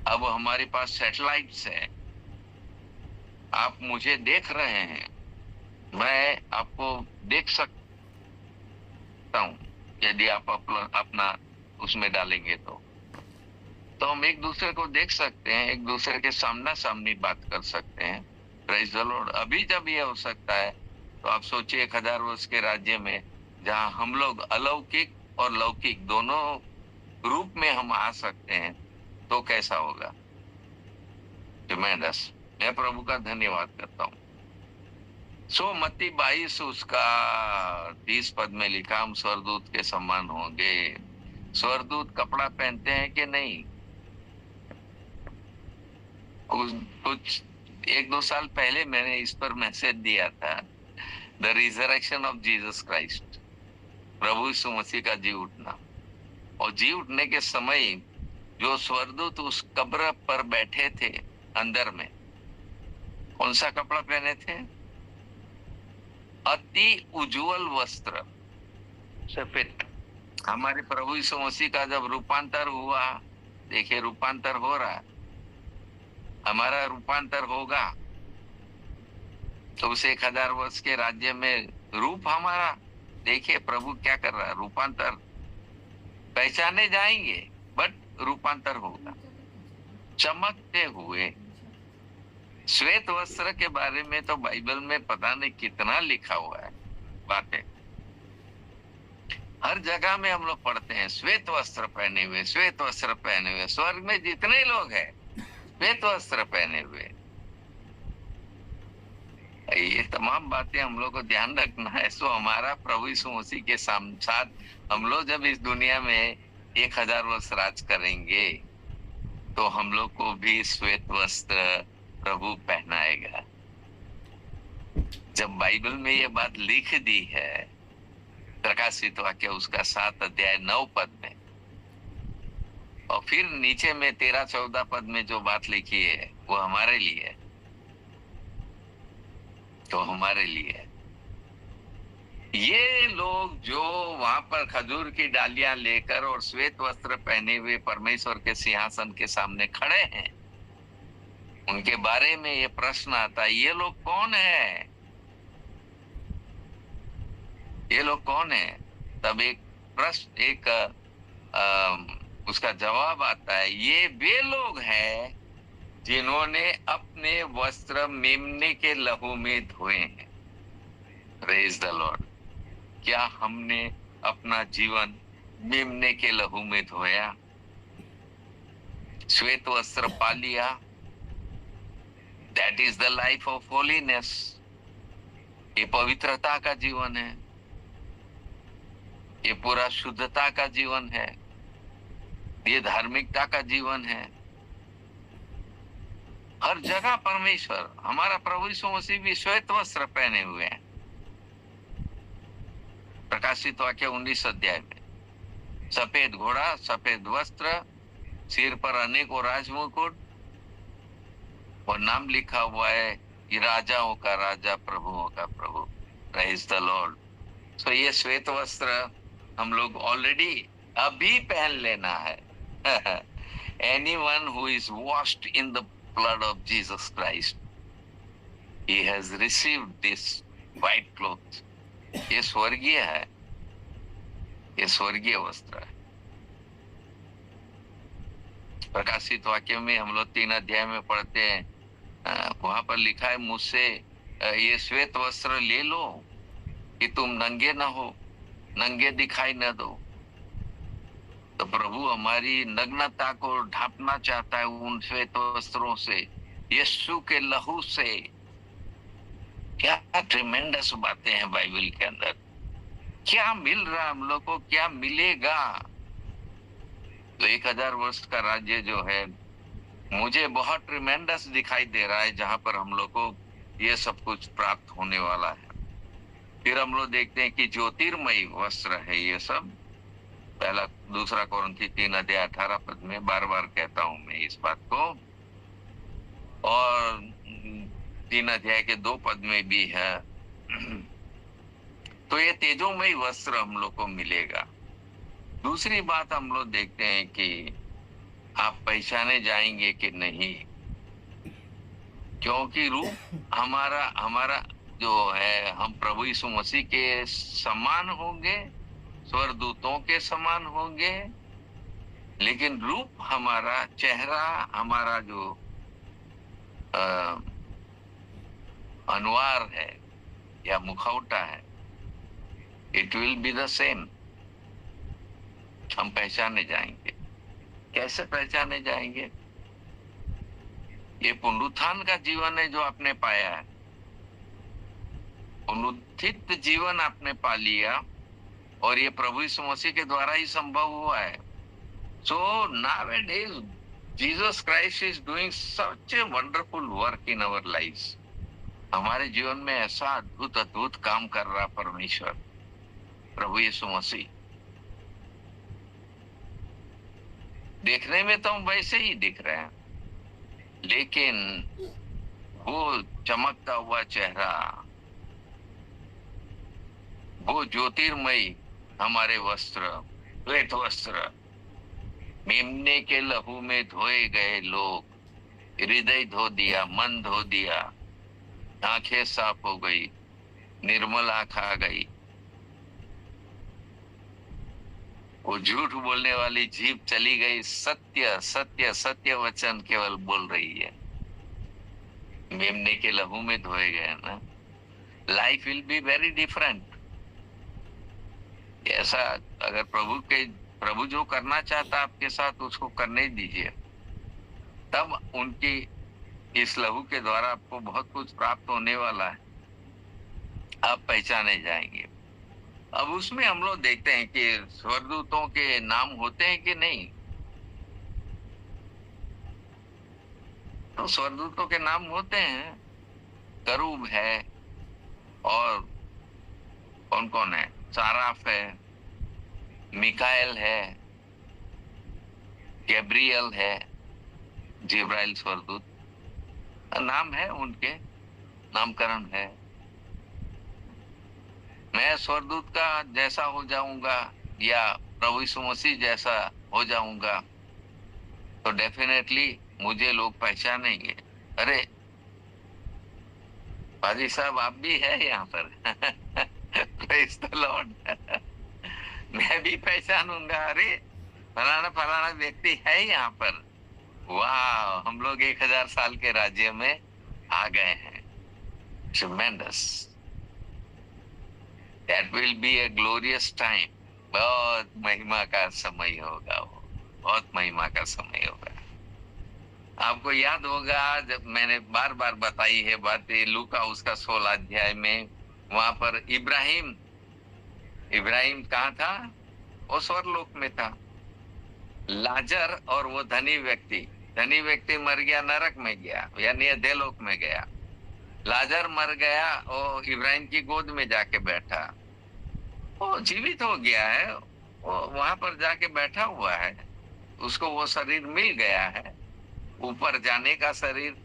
अब हमारे पास सैटेलाइट्स है, आप मुझे देख रहे हैं, मैं आपको देख सकता हूं यदि आप अपना उसमें डालेंगे तो हम एक दूसरे को देख सकते हैं, एक दूसरे के सामना सामनी बात कर सकते हैं। Praise the Lord. अभी जब ये हो सकता है तो आप सोचिए 1000 वर्ष के राज्य में जहां हम लोग अलौकिक और लौकिक दोनों रूप में हम आ सकते हैं, तो कैसा होगा। ट्रिमेंडस। मैं प्रभु का धन्यवाद करता हूँ। सो मत्ती 22 उसका 30 पद में लिखा, हम स्वर्गदूत के समान होंगे। स्वर्गदूत कपड़ा पहनते हैं कि नहीं? कुछ 1-2 साल पहले मैंने इस पर मैसेज दिया था, the resurrection of Jesus Christ, प्रभु यीशु मसीह का जी उठना। और जी उठने के समय जो स्वर्गदूत उस कब्र पर बैठे थे अंदर में, कौन सा कपड़ा पहने थे? अति उज्जवल वस्त्र, सफेद। हमारे प्रभु यीशु मसीह का जब रूपांतर हुआ, देखिए रूपांतर हो रहा है, हमारा रूपांतर होगा तो उस 1000 वर्ष के राज्य में रूप हमारा, देखिए प्रभु क्या कर रहा है, रूपांतर। पहचाने जाएंगे बट रूपांतर होगा। चमकते हुए श्वेत वस्त्र के बारे में तो बाइबल में पता नहीं कितना लिखा हुआ है बातें। हर जगह में हम लोग पढ़ते हैं श्वेत वस्त्र पहने हुए, श्वेत वस्त्र पहने हुए। स्वर्ग में जितने लोग हैं श्वेत वस्त्र पहने हुए। ये तमाम बातें हम लोग को ध्यान रखना है। सो हमारा प्रभु यीशु मसीह के साथ हम लोग जब इस दुनिया में 1000 वर्ष राज करेंगे तो हम लोग को भी श्वेत वस्त्र प्रभु पहनाएगा। जब बाइबल में ये बात लिख दी है, प्रकाशित वाक्य उसका 7 अध्याय 9 पद में, और फिर नीचे में 13-14 पद में जो बात लिखी है वो हमारे लिए है, तो हमारे लिए ये लोग जो वहां पर खजूर की डालियां लेकर और श्वेत वस्त्र पहने हुए परमेश्वर के सिंहासन के सामने खड़े हैं, उनके बारे में ये प्रश्न आता है, ये लोग कौन है? ये लोग कौन है? तब एक प्रश्न, उसका जवाब आता है, ये वे लोग हैं जिन्होंने अपने वस्त्र मेमने के लहू में धोए हैं। Praise the Lord. क्या हमने अपना जीवन मेमने के लहू में धोया? श्वेत वस्त्र पा लिया? That is the life of holiness. ये पवित्रता का जीवन है, ये पूरा शुद्धता का जीवन है, ये धार्मिकता का जीवन है। हर जगह परमेश्वर, हमारा प्रभु यीशु मसीह भी श्वेत वस्त्र पहने हुए हैं। प्रकाशित वाक्य 19 अध्याय में, सफेद घोड़ा, सफेद वस्त्र, सिर पर अनेकों राजमुकुट और नाम लिखा हुआ है, ये राजाओं का राजा, प्रभुओं का प्रभु। Praise the lord. सो ये श्वेत वस्त्र हम लोग ऑलरेडी अभी पहन लेना है। Anyone who is washed in the blood of Jesus Christ, he has received this white cloth. ये स्वर्गीय है, ये स्वर्गीय वस्त्र है। प्रकाशित वाक्य में हम लोग 3 अध्याय में पढ़ते हैं, वहां पर लिखा है, मुझसे ये श्वेत वस्त्र ले लो कि तुम नंगे न हो, नंगे दिखाई न दो। तो प्रभु हमारी नग्नता को ढांपना चाहता है उन श्वेत वस्त्रों से, यीशु के लहू से। क्या ट्रिमेंडस बातें हैं बाइबल के अंदर। क्या मिल रहा है हम लोग को, क्या मिलेगा? तो 1000 वर्ष का राज्य जो है मुझे बहुत ट्रिमेंडस दिखाई दे रहा है, जहां पर हम लोग को ये सब कुछ प्राप्त होने वाला है। फिर हम लोग देखते हैं कि ज्योतिर्मयी वस्त्र है ये सब। पहला 2 कोरिन्थी 3 अध्याय 18 पद में, बार बार कहता हूं मैं इस बात को, और 3 अध्याय के 2 पद में भी है। तो ये तेजोमयी वस्त्र हम लोग को मिलेगा। दूसरी बात हम लोग देखते हैं कि आप पहचाने जाएंगे कि नहीं, क्योंकि रूप हमारा जो है, हम प्रभु यीशु मसीह के समान होंगे, स्वर्गदूतों के समान होंगे, लेकिन रूप हमारा, चेहरा हमारा जो अनुहार है या मुखौटा है, it will be the same. हम पहचाने जाएंगे। कैसे पहचाने जाएंगे? ये पुनरुत्थान का जीवन है जो आपने पाया है, पुनरुत्थित जीवन आपने पा लिया, और ये प्रभु यीशु मसीह के द्वारा ही संभव हुआ है। So nowadays Jesus Christ is doing such a wonderful work in our lives. हमारे जीवन में ऐसा अद्भुत अद्भुत काम कर रहा परमेश्वर प्रभु यीशु मसीह। देखने में तो हम वैसे ही दिख रहे हैं, लेकिन वो चमकता हुआ चेहरा, वो ज्योतिर्मयी हमारे वस्त्र, श्वेत वस्त्र, मेमने के लहू में धोए गए लोग, हृदय धो दिया, मन धो दिया, आंखें साफ हो गई, निर्मल आंख आ गई। वो झूठ बोलने वाली जीभ चली गई, सत्य सत्य सत्य वचन केवल बोल रही है। मेमने के लहू में धोए गए ना, life will be very different. ऐसा अगर प्रभु जो करना चाहता आपके साथ उसको करने दीजिए, तब उनकी इस लहू के द्वारा आपको बहुत कुछ प्राप्त होने वाला है। आप पहचाने जाएंगे। अब उसमें हम लोग देखते हैं कि स्वर्गदूतों के नाम होते हैं कि नहीं। तो स्वर्गदूतों के नाम होते हैं, करूब है, और कौन कौन है, साराफ है, मिकाएल है, गैब्रियल है, जिब्राइल स्वर्गदूत नाम है, उनके नामकरण है। मैं स्वर्गदूत का जैसा हो जाऊंगा या प्रभु यीशु मसीह जैसा हो जाऊंगा तो डेफिनेटली मुझे लोग पहचानेंगे। अरे पाजी साहब आप भी है यहाँ पर। Praise the Lord. मैं भी पहचानूंगा, अरे फलाना फलाना व्यक्ति है यहाँ पर। वाह, हम लोग 1000 साल के राज्य में आ गए हैं। ट्रेमेंडस। That will be a glorious time. बहुत महिमा का समय होगा वो, बहुत महिमा का समय होगा। आपको याद होगा जब मैंने बार बार बताई है बात, लूका उसका 16 अध्याय में, वहां पर इब्राहिम कहाँ था? वो स्वर्गलोक में था। लाजर और वो धनी व्यक्ति मर गया, नरक में गया, यानी अधोलोक में गया। लाजर मर गया, वो इब्राहिम की गोद में जाके बैठा, वो जीवित हो गया है, वो वहां पर जाके बैठा हुआ है। उसको वो शरीर मिल गया है, ऊपर जाने का शरीर,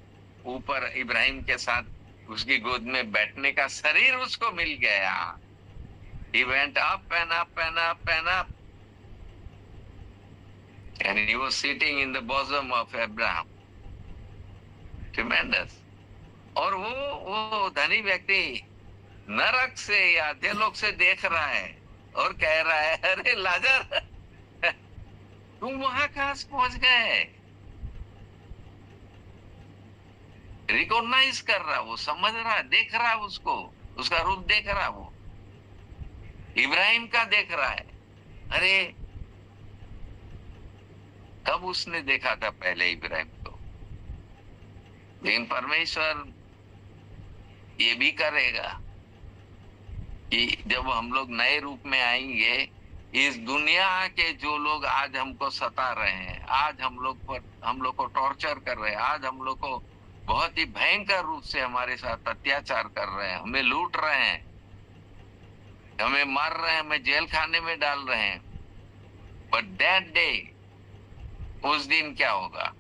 ऊपर इब्राहिम के साथ उसकी गोद में बैठने का शरीर उसको मिल गया। He went up and up and up and up, and he was sitting in the bosom of Abraham. Tremendous. और वो धनी व्यक्ति नरक से या अधोलोक से देख रहा है और कह रहा है, अरे लाजर तुम वहां कहां से पहुंच गए? रिकॉग्नाइज कर रहा, वो समझ रहा, देख रहा उसको, उसका रूप देख रहा, वो इब्राहिम का देख रहा है। अरे कब उसने देखा था पहले इब्राहिम को? लेकिन परमेश्वर ये भी करेगा कि जब हम लोग नए रूप में आएंगे, इस दुनिया के जो लोग आज हमको सता रहे हैं, आज हम लोग को टॉर्चर कर रहे हैं, आज हम लोग को बहुत ही भयंकर रूप से हमारे साथ अत्याचार कर रहे हैं, हमें लूट रहे हैं, हमें मार रहे हैं, हमें जेल खाने में डाल रहे हैं, बट दैट डे, उस दिन क्या होगा?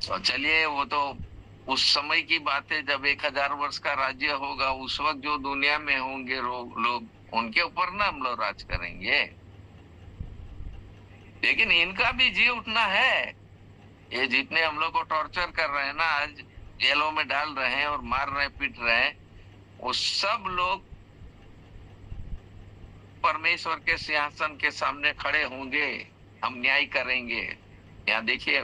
तो चलिए, वो तो उस समय की बात है जब 1000 वर्ष का राज्य होगा। उस वक्त जो दुनिया में होंगे लोग, उनके ऊपर ना हम लोग राज करेंगे। लेकिन इनका भी जी उठना है। ये जितने हम लोग को टॉर्चर कर रहे हैं ना, आज जेलों में डाल रहे हैं और मार रहे हैं, पीट रहे हैं, वो सब लोग परमेश्वर के सिंहासन के सामने खड़े होंगे, हम न्याय करेंगे। यहाँ देखिए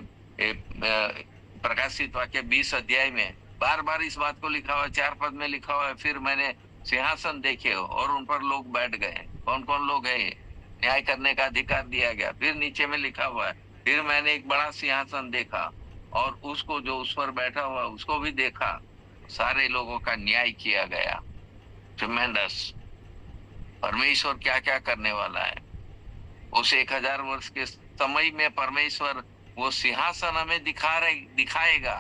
प्रकाशित वाक्य 20 अध्याय में बार बार इस बात को लिखा हुआ है, 4 पद में लिखा हुआ है। फिर मैंने सिंहासन देखे और उन पर लोग बैठ गए। कौन कौन लोग है? न्याय करने का अधिकार दिया गया। फिर नीचे में लिखा हुआ है, फिर मैंने एक बड़ा सिंहासन देखा और उसको जो उस पर बैठा हुआ उसको भी देखा। सारे लोगों का न्याय किया गया। ट्रिमेंडस। परमेश्वर क्या क्या करने वाला है। उस 1000 वर्ष के समय में परमेश्वर वो सिंहासन हमें दिखाएगा,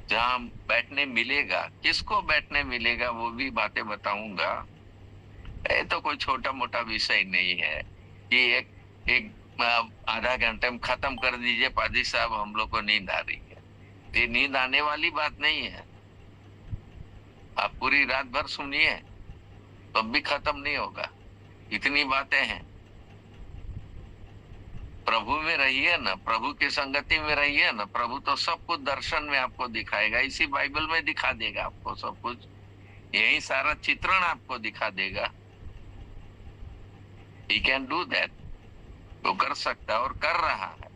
जहां बैठने मिलेगा। किसको बैठने मिलेगा वो भी बातें बताऊंगा। ये तो कोई छोटा मोटा विषय नहीं है कि एक एक आधा घंटे में खत्म कर दीजिए पादी साहब, हम लोग को नींद आ रही है। ये नींद आने वाली बात नहीं है। आप पूरी रात भर सुनिए तब भी खत्म नहीं होगा, इतनी बातें हैं। प्रभु में रहिए ना, प्रभु की संगति में रहिए ना, प्रभु तो सब कुछ दर्शन में आपको दिखाएगा। इसी बाइबल में दिखा देगा आपको सब कुछ, यही सारा चित्रण आपको दिखा देगा। He can do that, वो कर सकता है और कर रहा है।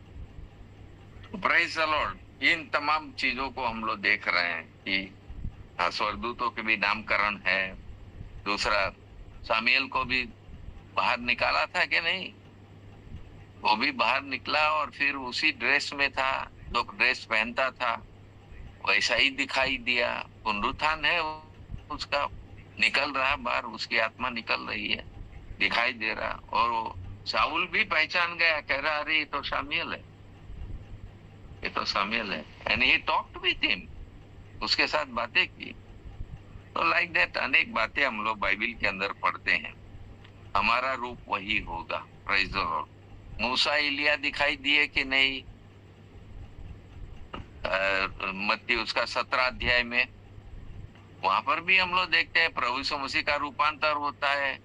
Praise the Lord। इन तमाम चीजों को हम लोग देख रहे हैं कि स्वर्गदूतों के भी नामकरण है। दूसरा, सामुएल को भी बाहर निकाला था कि नहीं? वो भी बाहर निकला और फिर उसी ड्रेस में था, जो ड्रेस पहनता था वैसा ही दिखाई दिया। पुनरुत्थान है उसका, निकल रहा बाहर, उसकी आत्मा निकल रही है, दिखाई दे रहा। और वो शाऊल भी पहचान गया, कह रहा अरे ये तो शामुएल है, ये तो शामुएल है। And he talked with him, उसके साथ बातें की। तो लाइक दैट अनेक बातें हम लोग बाइबल के अंदर पढ़ते हैं। हमारा रूप वही होगा। Praise the lord. मूसा एलिया दिखाई दिए कि नहीं? मत्ती उसका 17 अध्याय में, वहां पर भी हम लोग देखते हैं प्रभु यीशु मसीह का रूपांतर होता है।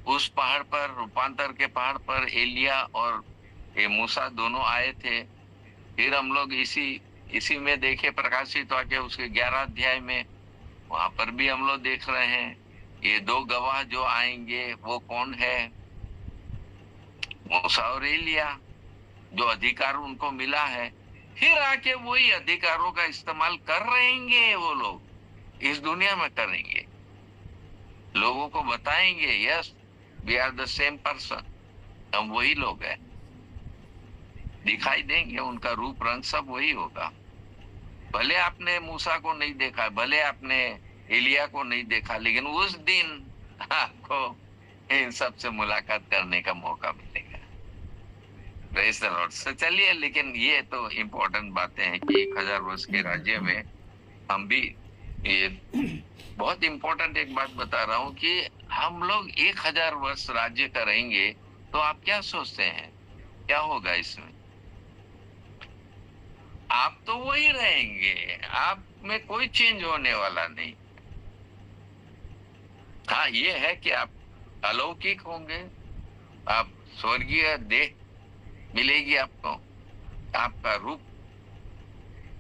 उस पहाड़ पर, रूपांतर के पहाड़ पर एलिया और ये मूसा दोनों आए थे। फिर हम लोग इसी में देखे प्रकाशित होके उसके 11 अध्याय में, वहां पर भी हम लोग देख रहे हैं ये 2 गवाह जो आएंगे वो कौन है? मूसा और एलिया। जो अधिकार उनको मिला है, फिर आके वही अधिकारों का इस्तेमाल कर रहेंगे। वो लोग इस दुनिया में करेंगे, लोगों को बताएंगे yes we are the same person, हम वही लोग हैं। दिखाई देंगे, उनका रूप रंग सब वही होगा। भले आपने मूसा को नहीं देखा, भले आपने एलिया को नहीं देखा, लेकिन उस दिन आपको इन सब से मुलाकात करने का मौका मिलेगा। Praise the Lord. तो चलिए, लेकिन ये तो इम्पोर्टेंट बातें हैं कि 1000 वर्ष के राज्य में हम भी, ये बहुत इम्पोर्टेंट एक बात बता रहा हूँ कि हम लोग 1000 वर्ष राज्य करेंगे। तो आप क्या सोचते हैं क्या होगा इसमें? आप तो वही रहेंगे, आप में कोई चेंज होने वाला नहीं। हाँ, ये है कि आप अलौकिक होंगे, आप स्वर्गीय देह मिलेगी आपको, आपका रूप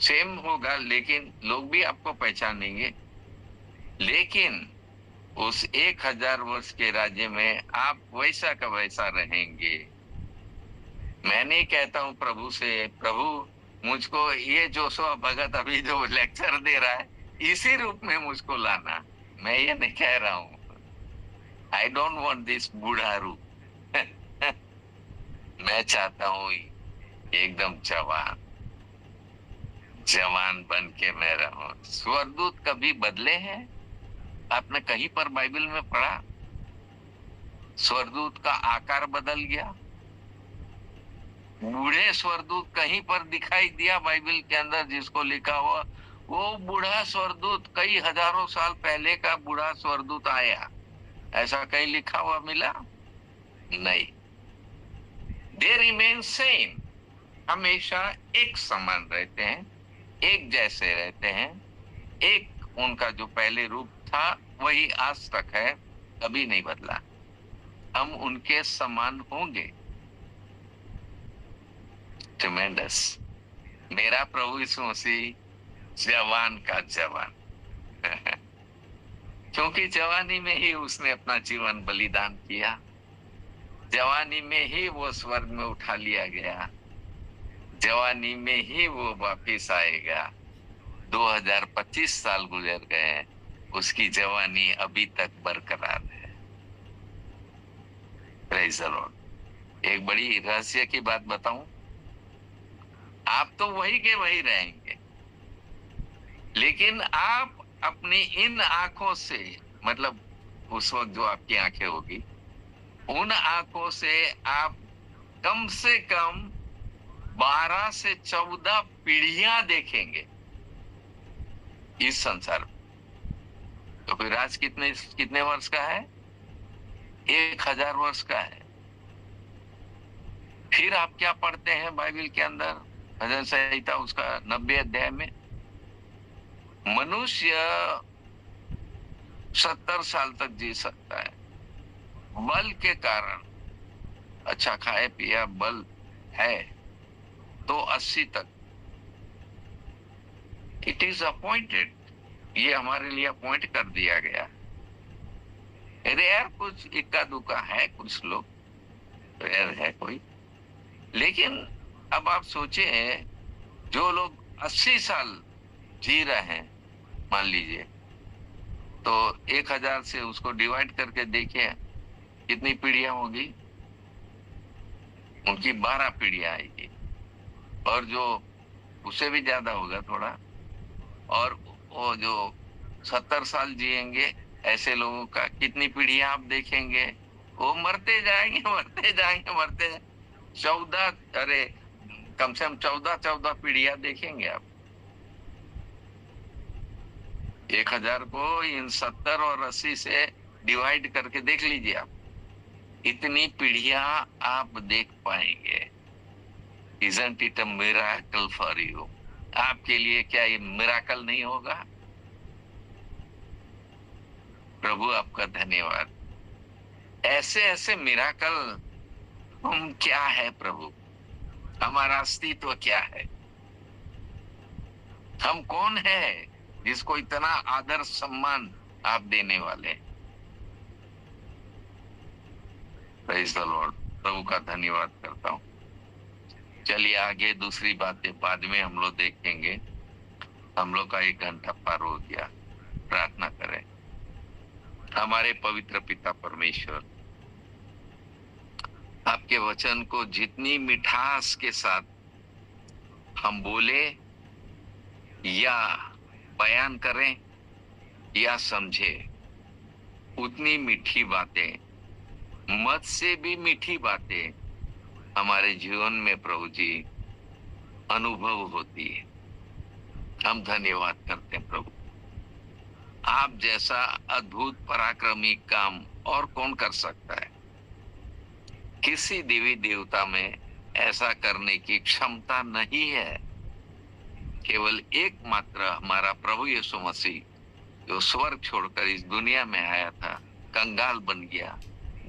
सेम होगा, लेकिन लोग भी आपको पहचानेंगे। लेकिन उस 1000 वर्ष के राज्य में आप वैसा का वैसा रहेंगे। मैं नहीं कहता हूं प्रभु से, प्रभु मुझको ये जोशुआ भगत अभी जो लेक्चर दे रहा है इसी रूप में मुझको लाना। मैं ये नहीं कह रहा हूं, आई डोंट वांट दिस बूढ़ा रूप। मैं चाहता हूं एकदम जवान बन के मैं रहूं। स्वर्गदूत कभी बदले हैं? आपने कहीं पर बाइबल में पढ़ा स्वर्गदूत का आकार बदल गया? बूढ़े स्वर्गदूत कहीं पर दिखाई दिया बाइबल के अंदर जिसको लिखा हुआ वो बूढ़ा स्वर्गदूत कई हजारों साल पहले का बूढ़ा स्वर्गदूत आया, ऐसा कहीं लिखा हुआ मिला? नहीं। दे रिमेन सेम, हमेशा एक समान रहते हैं, एक जैसे रहते हैं। एक उनका जो पहले रूप था वही आज तक है, कभी नहीं बदला। हम उनके समान होंगे। ट्रेमेंडस। मेरा प्रभु यीशु मसीह जवान का जवान क्योंकि जवानी में ही उसने अपना जीवन बलिदान किया, जवानी में ही वो स्वर्ग में उठा लिया गया, जवानी में ही वो वापिस आएगा, 2025 साल गुजर गए हैं, उसकी जवानी अभी तक बरकरार है। Praise the Lord. एक बड़ी रहस्य की बात बताऊं, आप तो वही के वही रहेंगे, लेकिन आप अपनी इन आंखों से, मतलब उस वक्त जो आपकी आंखें होगी, उन आंखों से आप कम से कम 12 से 14 पीढ़ियां देखेंगे इस संसार में। तो फिर आज कितने कितने वर्ष का है? 1000 वर्ष का है। फिर आप क्या पढ़ते हैं बाइबल के अंदर, भजन संहिता उसका 90 अध्याय में, मनुष्य 70 साल तक जी सकता है बल के कारण। अच्छा खाए पिया बल है तो 80 तक। इट इज अपॉइंटेड, ये हमारे लिए अपॉइंट कर दिया गया। रेयर कुछ इक्का दुक्का है, कुछ लोग रेयर है कोई, लेकिन अब आप सोचे जो लोग 80 साल जी रहे हैं, मान लीजिए, तो 1000 से उसको डिवाइड करके देखिए कितनी पीढ़ियां होगी। उनकी 12 पीढ़ियां आएगी, और जो उससे भी ज्यादा होगा थोड़ा, और वो जो 70 साल जिएंगे ऐसे लोगों का कितनी पीढ़ियां आप देखेंगे। वो मरते जाएंगे मरते जाएंगे मरते जाएंगे। 14, अरे कम से कम 14 पीढ़ियां देखेंगे आप। 1000 को इन 70 और 80 से डिवाइड करके देख लीजिए आप, इतनी पीढ़ियां आप देख पाएंगे। Isn't it a miracle for you? आपके लिए क्या ये मिराकल नहीं होगा? प्रभु आपका धन्यवाद। ऐसे ऐसे मिराकल हम क्या है प्रभु, हमारा अस्तित्व क्या है, हम कौन है जिसको इतना आदर सम्मान आप देने वाले। Praise the Lord. प्रभु का धन्यवाद करता हूँ। चलिए आगे दूसरी बातें बाद में हम लोग देखेंगे। हम लोग का 1 घंटा पार हो गया। प्रार्थना करें। हमारे पवित्र पिता परमेश्वर, आपके वचन को जितनी मिठास के साथ हम बोले या बयान करें या समझे, उतनी मीठी बातें, मत से भी मीठी बातें हमारे जीवन में प्रभु जी अनुभव होती है। हम धन्यवाद करते हैं प्रभु। आप जैसा अद्भुत पराक्रमी काम और कौन कर सकता है? किसी देवी देवता में ऐसा करने की क्षमता नहीं है। केवल एकमात्र हमारा प्रभु यीशु मसीह, जो स्वर्ग छोड़कर इस दुनिया में आया था, कंगाल बन गया,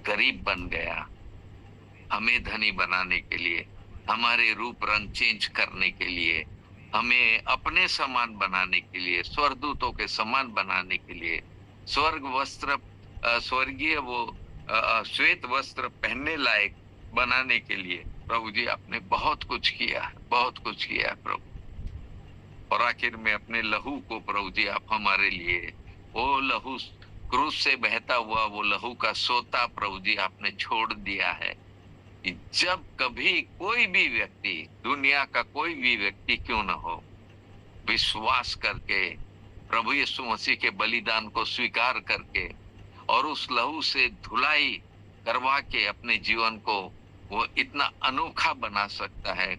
गरीब बन गया, हमें धनी बनाने के लिए, हमारे रूप रंग चेंज करने के लिए, हमें अपने समान बनाने के लिए, स्वर्गदूतों के समान बनाने के लिए, स्वर्ग वस्त्र, स्वर्गीय वो श्वेत वस्त्र पहनने लायक बनाने के लिए प्रभु जी आपने बहुत कुछ किया, बहुत कुछ किया प्रभु। और आखिर में अपने लहू को प्रभु जी आप हमारे लिए, वो लहू क्रूस से बहता हुआ वो लहू का सोता प्रभु जी आपने छोड़ दिया है। जब कभी कोई भी व्यक्ति, दुनिया का कोई भी व्यक्ति क्यों न हो, विश्वास करके प्रभु यीशु मसीह के बलिदान को स्वीकार करके और उस लहू से धुलाई करवा के अपने जीवन को वो इतना अनोखा बना सकता है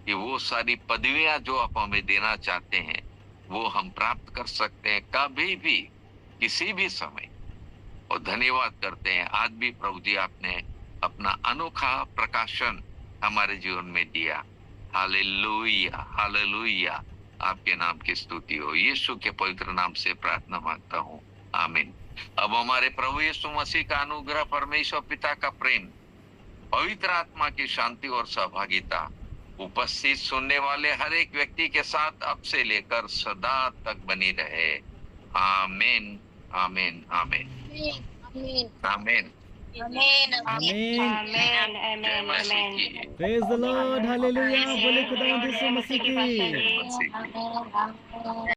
कि वो सारी पदवियां जो आप हमें देना चाहते हैं वो हम प्राप्त कर सकते हैं कभी भी, किसी भी समय। और धन्यवाद करते हैं आज भी प्रभु जी आपने अपना अनोखा प्रकाशन हमारे जीवन में दिया। Hallelujah, hallelujah. आपके नाम की स्तुति हो। यीशु के पवित्र नाम से प्रार्थना मांगता हूँ, आमीन। अब हमारे प्रभु यीशु मसीह का अनुग्रह, परमेश्वर पिता का प्रेम, पवित्र आत्मा की शांति और सहभागिता उपस्थित सुनने वाले हर एक व्यक्ति के साथ अब से लेकर सदा तक बनी रहे। आमीन, आमीन, आमीन, आमीन, आमीन, आमीन, आमीन, जय मसीह की। प्रेज द लॉर्ड, हालेलुया, बोले खुदावंद यीशु मसीह की। मसीह की। आमीन।